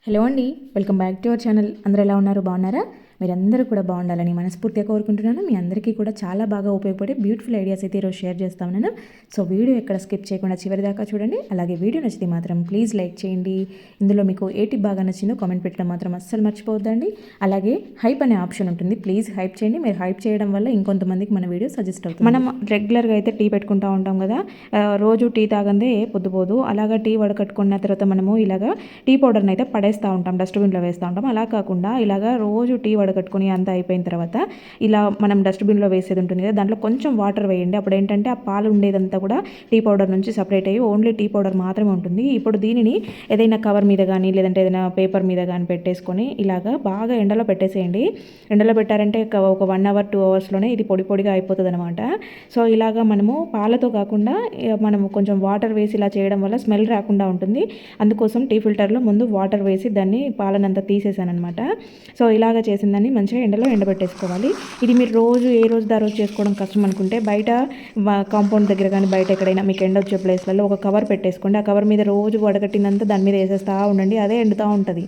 Hello అండి, welcome back to our channel. అందరూ ఎలా ఉన్నారు? బాగున్నారా? మీరందరూ కూడా బాగుండాలని మనస్ఫూర్తిగా కోరుకుంటున్నాను. మీ అందరికీ కూడా చాలా బాగా ఉపయోగపడే బ్యూటిఫుల్ ఐడియాస్ అయితే ఈరోజు షేర్ చేస్తా ఉన్నాను. సో వీడియో ఎక్కడ స్కిప్ చేయకుండా చివరి దాకా చూడండి. అలాగే వీడియో నచ్చితే మాత్రం ప్లీజ్ లైక్ చేయండి. ఇందులో మీకు ఏ టిప్ బాగా నచ్చిందో కామెంట్ పెట్టడం మాత్రం అస్సలు మర్చిపోవద్దండి. అలాగే హైప్ అనే ఆప్షన్ ఉంటుంది, ప్లీజ్ హైప్ చేయండి. మీరు హైప్ చేయడం వల్ల ఇంకొంతమందికి మన వీడియో సజెస్ట్ అవుతుంది. మనం రెగ్యులర్గా అయితే టీ పెట్టుకుంటూ ఉంటాం కదా, రోజు టీ తాగందే పొద్దుపోదు. అలాగా టీ వడకట్టుకున్న తర్వాత మనము ఇలాగా టీ పౌడర్ని అయితే పడేస్తూ ఉంటాం, డస్ట్బిన్లో వేస్తూ ఉంటాం. అలా కాకుండా ఇలాగా రోజు టీ వడకట్టుకుని అంతా అయిపోయిన తర్వాత ఇలా మనం డస్ట్బిన్లో వేసేది ఉంటుంది కదా, దాంట్లో కొంచెం వాటర్ వేయండి. అప్పుడు ఏంటంటే ఆ పాలు ఉండేదంతా కూడా టీ పౌడర్ నుంచి సపరేట్ అయ్యి ఓన్లీ టీ పౌడర్ మాత్రమే ఉంటుంది. ఇప్పుడు దీనిని ఏదైనా కవర్ మీద కానీ లేదంటే ఏదైనా పేపర్ మీద కానీ పెట్టేసుకొని ఇలాగా బాగా ఎండలో పెట్టేసేయండి. ఎండలో పెట్టారంటే ఒక 1 అవర్ 2 అవర్స్లోనే ఇది పొడి పొడిగా అయిపోతుంది అనమాట. సో ఇలాగా మనము పాలతో కాకుండా మనము కొంచెం వాటర్ వేసి ఇలా చేయడం వల్ల స్మెల్ రాకుండా ఉంటుంది. అందుకోసం టీ ఫిల్టర్లో ముందు వాటర్ వేసి దాన్ని పాలనంతా తీసేసాను అనమాట. సో ఇలాగ చేసిన దాన్ని మంచిగా ఎండలో ఎండబెట్టేసుకోవాలి. ఇది మీరు రోజు ఏ రోజు దా రోజు చేసుకోవడం కష్టం అనుకుంటే బయట కాంపౌండ్ దగ్గర కానీ బయట ఎక్కడైనా మీకు ఎండ వచ్చే ప్లేస్లలో ఒక కవర్ పెట్టేసుకోండి. ఆ కవర్ మీద రోజు వడగట్టినంత దాని మీద వేసేస్తూ ఉండండి, అదే ఎండుతూ ఉంటుంది.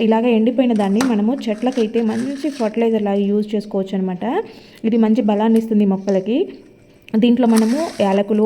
ఇలాగ ఎండిపోయిన దాన్ని మనము చెట్లకైతే మంచి ఫర్టిలైజర్ లాగా యూజ్ చేసుకోవచ్చు అనమాట. ఇది మంచి బలాన్ని ఇస్తుంది మొక్కలకి. దీంట్లో మనము యాలకులు,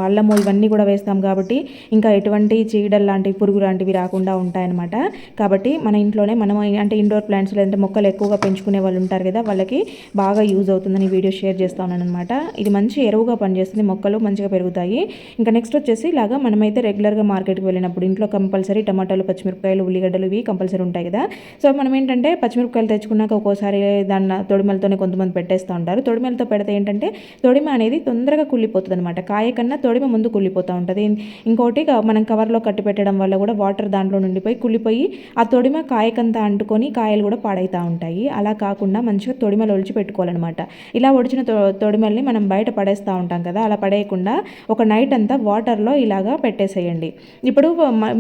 అల్లము ఇవన్నీ కూడా వేస్తాం కాబట్టి ఇంకా ఎటువంటి చీడలు లాంటివి పురుగు లాంటివి రాకుండా ఉంటాయన్నమాట. కాబట్టి మన ఇంట్లోనే మనం అంటే ఇండోర్ ప్లాంట్స్ లేదంటే మొక్కలు ఎక్కువగా పెంచుకునే వాళ్ళు ఉంటారు కదా, వాళ్ళకి బాగా యూజ్ అవుతుందని వీడియో షేర్ చేస్తా ఉన్నాను అనమాట. ఇది మంచి ఎరువుగా పనిచేస్తుంది, మొక్కలు మంచిగా పెరుగుతాయి. ఇంకా నెక్స్ట్ వచ్చేసి ఇలాగా మనమైతే రెగ్యులర్గా మార్కెట్కి వెళ్ళినప్పుడు ఇంట్లో కంపల్సరీ టమాటాలు, పచ్చిమిరపకాయలు, ఉల్లిగడ్డలు ఇవి కంపల్సరీ ఉంటాయి కదా. సో మనం ఏంటంటే పచ్చిమిరపకాయలు తెచ్చుకున్నాక ఒక్కోసారి దాన్ని తొడిమలతోనే కొంతమంది పెట్టేస్తూ ఉంటారు. తొడిమలతో పెడితే ఏంటంటే తొడిమ అనేది తొందరగా కుళ్ళిపోతుంది అనమాట. కాయ కన్నా తొడిమ ముందు కుళ్ళిపోతూ ఉంటుంది. ఇంకోటి మనం కవర్లో కట్టి పెట్టడం వల్ల కూడా వాటర్ దాంట్లో నుండిపోయి కుళ్ళిపోయి ఆ తొడిమ కాయకంతా అంటుకొని కాయలు కూడా పాడైతూ ఉంటాయి. అలా కాకుండా మంచిగా తొడిమలు ఒలిచి పెట్టుకోవాలన్నమాట. ఇలా ఒడిచిన తొడిమల్ని మనం బయట పడేస్తూ ఉంటాం కదా, అలా పడేయకుండా ఒక నైట్ అంతా వాటర్లో ఇలాగా పెట్టేసేయండి. ఇప్పుడు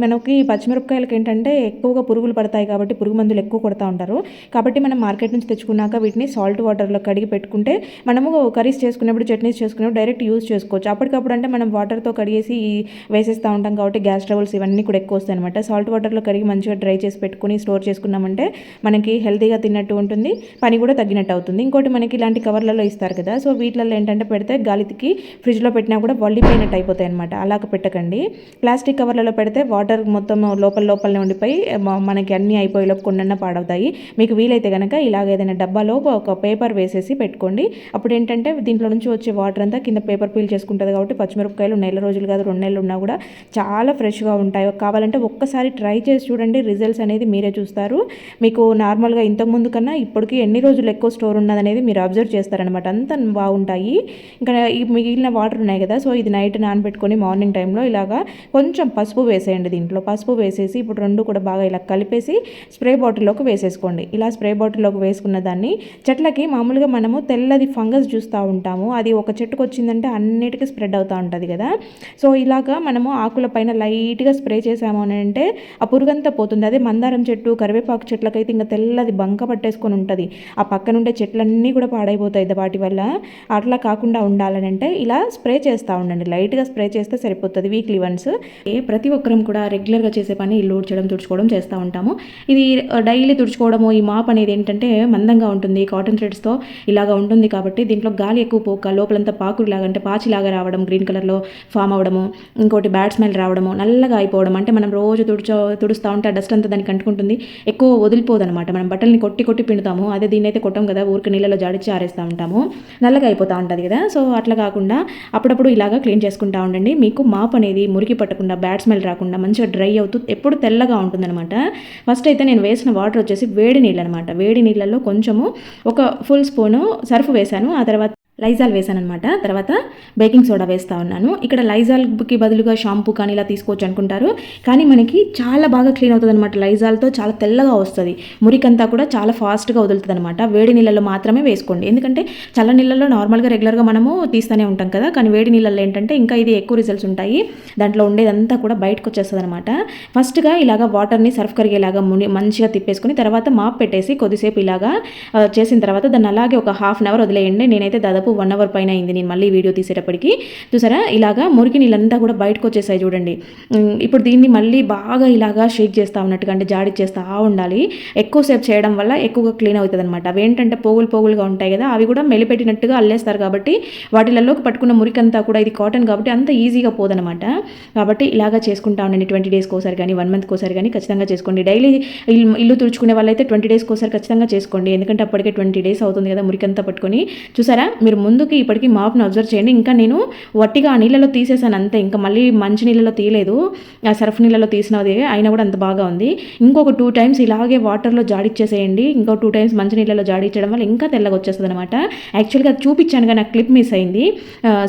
మనకి పచ్చిమిరపకాయలకి ఏంటంటే ఎక్కువగా పురుగులు పడతాయి కాబట్టి పురుగు మందులు ఎక్కువ కొడతా ఉంటారు. కాబట్టి మనం మార్కెట్ నుంచి తెచ్చుకున్నాక వీటిని సాల్ట్ వాటర్లో కడిగి పెట్టుకుంటే మనము కర్రీస్ చేసుకున్నప్పుడు, చట్నీస్ చేసుకున్నప్పుడు డైరెక్ట్ యూజ్ చేసుకోవచ్చు. అప్పటికప్పుడు అంటే మనం వాటర్తో కడిగేసి వేసేస్తూ ఉంటాం కాబట్టి గ్యాస్ ట్రబుల్స్ ఇవన్నీ కూడా ఎక్కువ వస్తాయి అనమాట. సాల్ట్ వాటర్లో కడిగి మంచిగా డ్రై చేసి పెట్టుకుని స్టోర్ చేసుకున్నామంటే మనకి హెల్తీగా తిన్నట్టు ఉంటుంది, పని కూడా తగ్గినట్టు అవుతుంది. ఇంకోటి మనకి ఇలాంటి కవర్లలో ఇస్తారు కదా, సో వీటిలలో ఏంటంటే పెడితే గాలికి ఫ్రిడ్జ్లో పెట్టినా కూడా వల్లిపోయినట్టు అయిపోతాయి అనమాట. అలాగ పెట్టకండి. ప్లాస్టిక్ కవర్లలో పెడితే వాటర్ మొత్తం లోపలనే ఉండిపోయి మనకి అన్నీ అయిపోయేలోపు కొన్న పాడవుతాయి. మీకు వీలైతే కనుక ఇలాగ ఏదైనా డబ్బాలో ఒక పేపర్ వేసేసి పెట్టుకోండి. అప్పుడు ఏంటంటే దీంట్లో నుంచి వచ్చే వాటర్ అంతా కింద పేపర్ పీల్ చేసుకుంటుంది కాబట్టి పచ్చిమిరపకాయలు నెల రోజులు కాదు 2 నెలలు ఉన్నా కూడా చాలా ఫ్రెష్గా ఉంటాయి. కావాలంటే ఒక్కసారి ట్రై చేసి చూడండి, రిజల్ట్స్ అనేది మీరే చూస్తారు. మీకు నార్మల్గా ఇంతకుముందు కన్నా ఇప్పటికీ ఎన్ని రోజులు ఎక్కువ స్టోర్ ఉన్నదనేది మీరు అబ్జర్వ్ చేస్తారనమాట. అంత బాగుంటాయి. ఇంకా ఈ మిగిలిన వాటర్ ఉన్నాయి కదా, సో ఇది నైట్ నానబెట్టుకొని మార్నింగ్ టైంలో ఇలాగా కొంచెం పసుపు వేసేయండి. దీంట్లో పసుపు వేసేసి ఇప్పుడు రెండు కూడా బాగా ఇలా కలిపేసి స్ప్రే బాటిల్లోకి వేసేసుకోండి. ఇలా స్ప్రే బాటిల్లోకి వేసుకున్న దాన్ని చెట్లకి మామూలుగా మనము తెల్లది ఫంగస్ చూస్తూ ఉంటాము, అది ఒక చెట్టుకు వచ్చిందంటే అన్నిటికీ స్ప్రెడ్ అవుతూ ఉంటుంది కదా. సో ఇలాగా మనము ఆకుల పైన లైట్గా స్ప్రే చేసాము అని అంటే ఆ పురుగంతా పోతుంది. అదే మందారం చెట్టు, కరివేపాకు చెట్లకైతే ఇంకా తెల్లది బంక పట్టేసుకొని ఉంటుంది. ఆ పక్కన ఉండే చెట్లన్నీ కూడా పాడైపోతాయి వాటి వల్ల. అట్లా కాకుండా ఉండాలని అంటే ఇలా స్ప్రే చేస్తూ ఉండండి. లైట్గా స్ప్రే చేస్తే సరిపోతుంది వీక్లీ వన్స్. ప్రతి ఒక్కరం కూడా రెగ్యులర్గా చేసే పని ఇల్లు ఊడ్చడం, తుడుచుకోవడం చేస్తూ ఉంటాము. ఇది డైలీ తుడుచుకోవడము, ఈ మాప్ అనేది ఏంటంటే మందంగా ఉంటుంది, కాటన్ థ్రెడ్స్తో ఇలాగా ఉంటుంది కాబట్టి దీంట్లో గాలి ఎక్కువ పోక లోపలంతా పాకులాగా అంటే పాచిలాగా రావడం, గ్రీన్ కలర్లో ఫామ్ అవ్వడము, ఇంకోటి బ్యాడ్ స్మెల్ రావడము, నల్లగా అయిపోవడం. అంటే మనం రోజు తుడుస్తూ ఉంటే ఆ డస్ట్ అంతా దానికి అంటుకుంటుంది, ఎక్కువ వదిలిపోదు అనమాట. మనం బట్టల్ని కొట్టి పిండుతాము, అదే దీన్ని అయితే కొట్టం కదా, ఊరికి నీళ్ళలో జాడిచ్చి ఆరేస్తూ ఉంటాము, నల్లగా అయిపోతూ ఉంటుంది కదా. సో అట్లా కాకుండా అప్పుడప్పుడు ఇలాగా క్లీన్ చేసుకుంటూ ఉండండి. మీకు మాప్ అనేది మురికి పట్టకుండా, బ్యాడ్ స్మెల్ రాకుండా మంచిగా డ్రై అవుతూ ఎప్పుడు తెల్లగా ఉంటుందన్నమాట. ఫస్ట్ అయితే నేను వేసిన వాటర్ వచ్చేసి వేడి నీళ్ళు అనమాట. వేడి నీళ్ళల్లో కొంచెము ఒక ఫుల్ స్పూను సర్ఫ్ వేశాను, ఆ తర్వాత లైజాల్ వేసాను అనమాట. తర్వాత బేకింగ్ సోడా వేస్తూ ఉన్నాను. ఇక్కడ లైజాల్కి బదులుగా షాంపూ కానీ ఇలా తీసుకోవచ్చు అనుకుంటారు, కానీ మనకి చాలా బాగా క్లీన్ అవుతుంది అనమాట. లైజాల్తో చాలా తెల్లగా వస్తుంది, మురికంతా కూడా చాలా ఫాస్ట్గా వదులుతుంది అనమాట. వేడి నీళ్ళలో మాత్రమే వేసుకోండి, ఎందుకంటే చల్ల నీళ్ళలో నార్మల్గా రెగ్యులర్గా మనము తీస్తూనే ఉంటాం కదా, కానీ వేడి నీళ్ళల్లో ఏంటంటే ఇంకా ఇది ఎక్కువ రిజల్ట్స్ ఉంటాయి. దాంట్లో ఉండేదంతా కూడా బయటకు వచ్చేస్తుంది అనమాట. ఫస్ట్గా ఇలాగా వాటర్ని సర్ఫ్ కరిగేలాగా మంచిగా తిప్పేసుకుని తర్వాత మాప్ పెట్టేసి కొద్దిసేపు ఇలాగా చేసిన తర్వాత దాన్ని అలాగే ఒక 1/2 అవర్ వదిలేయండి. నేనైతే దాదాపు 1 అవర్ పైన అయింది నేను మళ్ళీ వీడియో తీసేటప్పటికి. చూసారా ఇలాగా మురికి నీళ్ళంతా కూడా బయటకు వచ్చేసాయి చూడండి. ఇప్పుడు దీన్ని మళ్ళీ బాగా ఇలాగా షేక్ చేస్తూ ఉన్నట్టుగా అంటే జాడిచ్చేస్తూ ఉండాలి. ఎక్కువసేపు చేయడం వల్ల ఎక్కువగా క్లీన్ అవుతుంది అనమాట. అవి ఏంటంటే పోగులుగా ఉంటాయి కదా, అవి కూడా మెలిపెట్టినట్టుగా అల్లేస్తారు కాబట్టి వాటిలలోకి పట్టుకున్న మురికంతా కూడా, ఇది కాటన్ కాబట్టి అంత ఈజీగా పోదనమాట. కాబట్టి ఇలాగా చేసుకుంటా ఉండండి. 20 డేస్కి ఒకసారి కానీ 1 మంత్కి ఒకసారి కానీ ఖచ్చితంగా చేసుకోండి. డైలీ ఇల్లు తుడుచుకునే వాళ్ళైతే 20 డేస్కి ఒకసారి ఖచ్చితంగా చేసుకోండి. ఎందుకంటే అప్పటికే 20 డేస్ అవుతుంది కదా మురికంతా పట్టుకొని. చూసారా మీరు ముందుకి ఇప్పటికీ మాప్ను అబ్జర్వ్ చేయండి. ఇంకా నేను వట్టిగా ఆ నీళ్ళలో తీసేసాను అంతే, ఇంకా మళ్ళీ మంచి నీళ్ళలో తీయలేదు, ఆ సర్ఫ్ నీళ్ళలో తీసినది అయినా కూడా అంత బాగా ఉంది. ఇంకొక 2 టైమ్స్ ఇలాగే వాటర్లో జాడిచ్చేసేయండి. ఇంకో 2 టైమ్స్ మంచి నీళ్ళలో జాడిచ్చడం వల్ల ఇంకా తెల్లగా వచ్చేస్తుంది అనమాట. యాక్చువల్గా అది చూపించాను కానీ నాకు క్లిప్ మిస్ అయింది.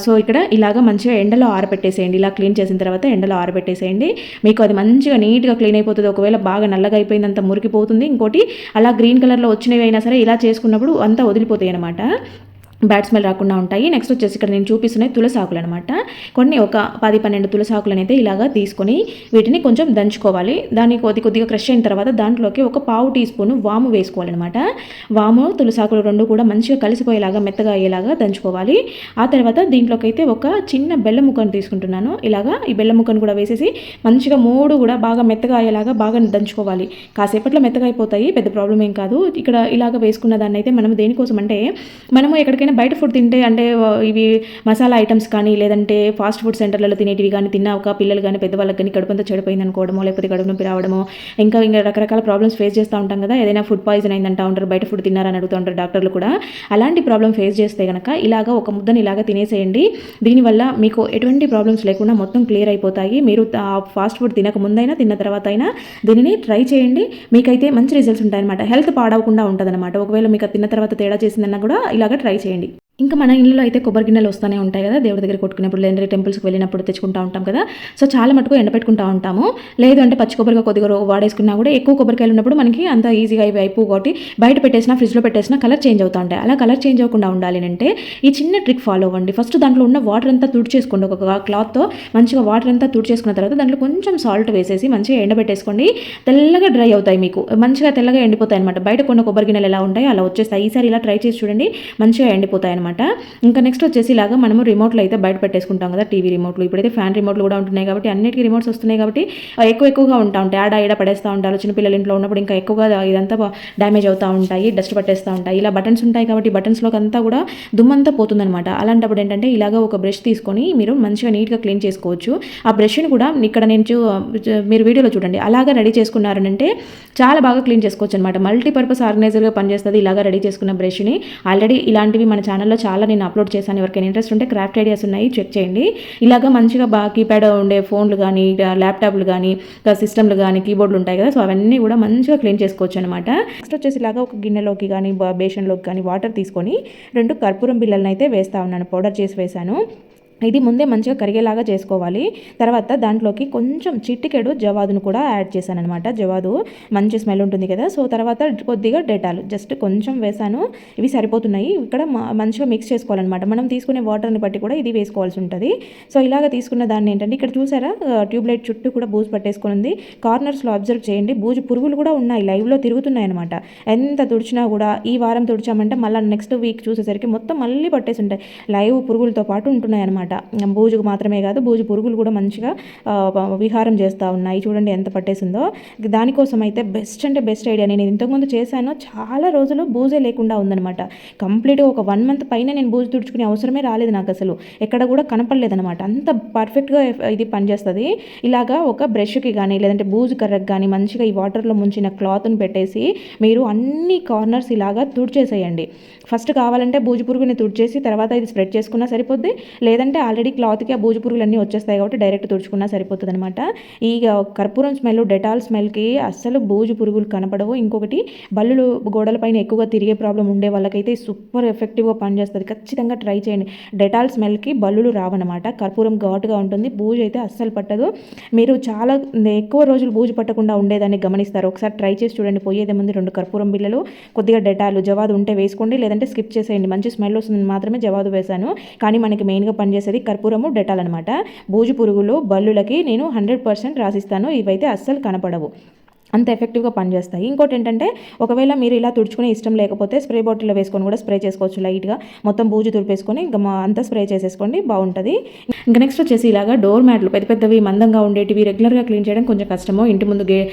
సో ఇక్కడ ఇలాగ మంచిగా ఎండలో ఆరబెట్టేసేయండి. ఇలా క్లీన్ చేసిన తర్వాత ఎండలో ఆరబెట్టేసేయండి. మీకు అది మంచిగా నీట్గా క్లీన్ అయిపోతుంది. ఒకవేళ బాగా నల్లగా అయిపోయిందంత మురికిపోతుంది. ఇంకోటి అలా గ్రీన్ కలర్లో వచ్చినవి అయినా సరే ఇలా చేసుకున్నప్పుడు అంతా వదిలిపోతాయి అనమాట, బ్యాడ్ స్మెల్ రాకుండా ఉంటాయి. నెక్స్ట్ వచ్చేసి ఇక్కడ నేను చూపిస్తున్నాయి తులసాకులు అనమాట. కొన్ని ఒక 10-12 తులసాకులను అయితే ఇలాగా తీసుకొని వీటిని కొంచెం దంచుకోవాలి. దాన్ని కొద్దిగా క్రష్ అయిన తర్వాత దాంట్లోకి ఒక 1/2 టీ స్పూన్ వాము వేసుకోవాలన్నమాట. వాము తులసాకులు రెండు కూడా మంచిగా కలిసిపోయేలాగా మెత్తగా అయ్యేలాగా దంచుకోవాలి. ఆ తర్వాత దీంట్లోకి అయితే ఒక చిన్న బెల్లం ముక్కను తీసుకుంటున్నాను. ఇలాగా ఈ బెల్లం ముక్కను కూడా వేసేసి మంచిగా 3 కూడా బాగా మెత్తగా అయ్యేలాగా బాగా దంచుకోవాలి. కాసేపట్లో మెత్తగా అయిపోతాయి, పెద్ద ప్రాబ్లం ఏం కాదు. ఇక్కడ ఇలాగ వేసుకున్న దాన్ని అయితే మనం దేనికోసం అంటే, మనము ఎక్కడికైనా బయట ఫుడ్ తింటే అంటే ఇవి మసాలా ఐటమ్స్ కానీ లేదంటే ఫాస్ట్ ఫుడ్ సెంటర్లలో తినేటివి కానీ తిన్నాక పిల్లలు కానీ పెద్దవాళ్ళకి కానీ కడుపుంతా చెడిపోయింది అనుకోవడమో, లేకపోతే కడుపు నొప్పి రావడమో, ఇంకా రకరకాల ప్రాబ్లమ్స్ ఫేస్ చేస్తూ ఉంటాం కదా. ఏదైనా ఫుడ్ పాయిజన్ అయిందంటూ ఉంటారు, బయట ఫుడ్ తిన్నారని అడుగుతూ ఉంటారు డాక్టర్లు కూడా. అలాంటి ప్రాబ్లం ఫేస్ చేస్తే కనుక ఇలాగ ఒక ముద్దని ఇలాగ తినేసేయండి. దీనివల్ల మీకు ఎటువంటి ప్రాబ్లమ్స్ లేకుండా మొత్తం క్లియర్ అయిపోతాయి. మీరు ఫాస్ట్ ఫుడ్ తినక ముందైనా తిన్న తర్వాత అయినా దీనిని ట్రై చేయండి. మీకైతే మంచి రిజల్ట్స్ ఉంటాయన్నమాట. హెల్త్ పాడవకుండా ఉంటుందన్నమాట. ఒకవేళ మీకు తిన్న తర్వాత తేడా చేసిందన్నా కూడా ఇలాగ ట్రై చేయండి. ఇంకా మన ఇళ్ళలో అయితే కొబ్బరి గిన్నెలు వస్తూనే ఉంటాయి కదా, దేవుడి దగ్గర కొట్టుకునేప్పుడు లేదంటే టెంపుల్స్కి వెళ్ళినప్పుడు తెచ్చుకుంటూ ఉంటాం కదా. సో చాలా మటుకు ఎండపెట్టుకుంటూ ఉంటాము. లేదు అంటే పచ్చి కొబ్బరిగా కొద్దిగా వాడేసుకున్నా కూడా ఎక్కువ కొబ్బరికాయలు ఉన్నప్పుడు మనకి అంత ఈజీగా ఇవి అయిపో కాబట్టి బయట పెట్టేసినా ఫ్రిడ్జ్లో పెట్టేసినా కలర్ చేంజ్ అవుతూ ఉంటాయి. అలా కలర్ చేంజ్ అవ్వకుండా ఉండాలి అంటే ఈ చిన్న ట్రిక్ ఫాలో అవ్వండి. ఫస్ట్ దాంట్లో ఉన్న వాటర్ అంతా తుడిచేసుకోండి. ఒక క్లాత్తో మంచిగా వాటర్ అంతా తుడిచేసుకున్న తర్వాత దాంట్లో కొంచెం సాల్ట్ వేసేసి మంచిగా ఎండబెట్టేసుకోండి. తెల్లగా డ్రై అవుతాయి, మీకు మంచిగా తెల్లగా ఎండిపోతాయి అనమాట. బయట కొన్న కొబ్బరి గిన్నెలు ఎలా ఉంటాయి అలా వచ్చేస్తాయి. ఈసారి ఇలా ట్రై చేసి చూడండి, మంచిగా ఎండిపోతాయి. ఇంకా నెక్స్ట్ వచ్చేసి ఇలాగా మనము రిమోట్లు అయితే బయట పెట్టేసుకుంటాం కదా, టీవీ రిమోట్లు. ఇప్పుడైతే ఫ్యాన్ రిమోట్లు కూడా ఉంటున్నాయి కాబట్టి అన్నిటికీ రిమోట్స్ వస్తున్నాయి కాబట్టి ఎక్కువగా ఉంటా ఉంటాయి. ఆడ పడేస్తూ ఉంటారు. చిన్నపిల్లల ఇంట్లో ఉన్నప్పుడు ఇంకా ఎక్కువగా ఇదంతా డ్యామేజ్ అవుతూ ఉంటాయి, డస్ట్ పట్టేస్తూ ఉంటాయి. ఇలా బటన్స్ ఉంటాయి కాబట్టి బటన్స్లోకి అంతా కూడా దుమ్మంతా పోతుందన్నమాట. అలాంటప్పుడు ఏంటంటే ఇలాగా ఒక బ్రష్ తీసుకొని మీరు మంచిగా నీట్గా క్లీన్ చేసుకోవచ్చు. ఆ బ్రష్ని కూడా ఇక్కడ నేను మీరు వీడియోలో చూడండి అలాగా రెడీ చేసుకున్నారనంటే చాలా బాగా క్లీన్ చేసుకోవచ్చు అనమాట. మల్టీపర్పస్ ఆర్గనైజర్గా పనిచేస్తుంది ఇలాగా రెడీ చేసుకున్న బ్రష్ని. ఆల్రెడీ ఇలాంటివి మన ఛానల్లో చాలా నేను అప్లోడ్ చేశాను. ఎవరికైనా ఇంట్రెస్ట్ ఉంటే క్రాఫ్ట్ ఐడియాస్ ఉన్నాయి, చెక్ చేయండి. ఇలాగా మంచిగా కీప్యాడ్ ఉండే ఫోన్లు కానీ ల్యాప్టాప్లు కానీ సిస్టమ్లు కానీ కీబోర్డులు ఉంటాయి కదా, సో అవన్నీ కూడా మంచిగా క్లీన్ చేసుకోవచ్చు అనమాట. నెక్స్ట్ వచ్చేసి ఇలాగా ఒక గిన్నెలోకి కానీ బేషన్లోకి కానీ వాటర్ తీసుకొని 2 కర్పూరం బిళ్ళలను అయితే వేస్తూ ఉన్నాను. పౌడర్ చేసి వేశాను. ఇది ముందే మంచిగా కరిగేలాగా చేసుకోవాలి. తర్వాత దాంట్లోకి కొంచెం చిటికెడు జవాదును కూడా యాడ్ చేశాను అనమాట. జవాదు మంచి స్మెల్ ఉంటుంది కదా. సో తర్వాత కొద్దిగా డెటాల్ జస్ట్ కొంచెం వేసాను. ఇవి సరిపోతున్నాయి. ఇక్కడ మంచిగా మిక్స్ చేసుకోవాలన్నమాట. మనం తీసుకునే వాటర్ని బట్టి కూడా ఇది వేసుకోవాల్సి ఉంటుంది. సో ఇలాగ తీసుకున్న దాన్ని ఏంటంటే ఇక్కడ చూసారా ట్యూబ్లైట్ చుట్టూ కూడా బూజు పట్టేసుకుని ఉంది. కార్నర్స్లో అబ్జర్వ్ చేయండి, బూజు పురుగులు కూడా ఉన్నాయి, లైవ్లో తిరుగుతున్నాయి అనమాట. ఎంత తుడిచినా కూడా ఈ వారం తుడిచామంటే మళ్ళీ నెక్స్ట్ వీక్ చూసేసరికి మొత్తం మళ్ళీ పట్టేసి ఉంటాయి. లైవ్ పురుగులతో పాటు ఉంటున్నాయి అనమాట. బూజుకు మాత్రమే కాదు, బూజు పురుగులు కూడా మంచిగా విహారం చేస్తూ ఉన్నాయి. చూడండి ఎంత పట్టేసిందో. దానికోసం అయితే బెస్ట్ ఐడియా. నేను ఇంతకుముందు చేశాను, చాలా రోజులు బూజే లేకుండా ఉందనమాట. కంప్లీట్గా ఒక 1 మంత్ పైన నేను బూజు తుడుచుకునే అవసరమే రాలేదు నాకు, అసలు ఎక్కడ కూడా కనపడలేదనమాట. అంత పర్ఫెక్ట్గా ఇది పనిచేస్తుంది. ఇలాగా ఒక బ్రష్కి కానీ లేదంటే బూజు కర్రకు కానీ మంచిగా ఈ వాటర్లో ముంచిన క్లాత్ని పెట్టేసి మీరు అన్ని కార్నర్స్ ఇలాగా తుడిచేసేయండి. ఫస్ట్ కావాలంటే బూజు పురుగుని తుడిచేసి తర్వాత ఇది స్ప్రెడ్ చేసుకున్నా సరిపోద్ది. లేదంటే ఆల్రెడీ క్లాత్కి ఆ బూజు పురుగులు అన్నీ వచ్చేస్తాయి కాబట్టి డైరెక్ట్ తుడుచుకున్నా సరిపోతుంది అనమాట. ఈ కర్పూరం స్మెల్, డెటాల్ స్మెల్కి అస్సలు బూజు పురుగులు కనపడవు. ఇంకొకటి బల్లులు గోడలపైన ఎక్కువగా తిరిగే ప్రాబ్లం ఉండే వాళ్ళకైతే సూపర్ ఎఫెక్టివ్గా పనిచేస్తుంది. ఖచ్చితంగా ట్రై చేయండి. డెటాల్ స్మెల్కి బల్లులు రావన్నమాట. కర్పూరం ఘాటుగా ఉంటుంది, బూజు అయితే అస్సలు పట్టదు. మీరు చాలా ఎక్కువ రోజులు బూజు పట్టకుండా ఉండేదాన్ని గమనిస్తారు. ఒకసారి ట్రై చేసి చూడండి. పోయేదే ముందు 2 కర్పూరం బిళ్ళలు, కొద్దిగా డెటాల్, జవాదు ఉంటే వేసుకోండి, లేదంటే స్కిప్ చేసేయండి. మంచి స్మెల్ వస్తుంది మాత్రమే జవాదు వేశాను. కానీ మనకి మెయిన్గా పనిచేసేది కర్పూరము, డెటాల్ అనమాట. బూజు పురుగులు, బల్లులకి నేను 100% రాసిస్తాను. ఇవైతే అస్సలు కనపడవు. అంత ఎఫెక్టివ్గా పనిచేస్తాయి. ఇంకోటి ఏంటంటే ఒకవేళ మీరు ఇలా తుడుచుకునే ఇష్టం లేకపోతే స్ప్రే బాటిల్లో వేసుకొని కూడా స్ప్రే చేసుకోవచ్చు. లైట్గా మొత్తం బూజు తుడిపేసుకొని ఇంకా అంతా స్ప్రే చేసేసుకోండి, బాగుంటుంది. ఇంకా నెక్స్ట్ వచ్చేసి ఇలాగా డోర్ మ్యాట్లు పెద్ద పెద్దవి మందంగా ఉండేటివి రెగ్యులర్గా క్లీన్ చేయడం కొంచెం కష్టము. ఇంటి ముందు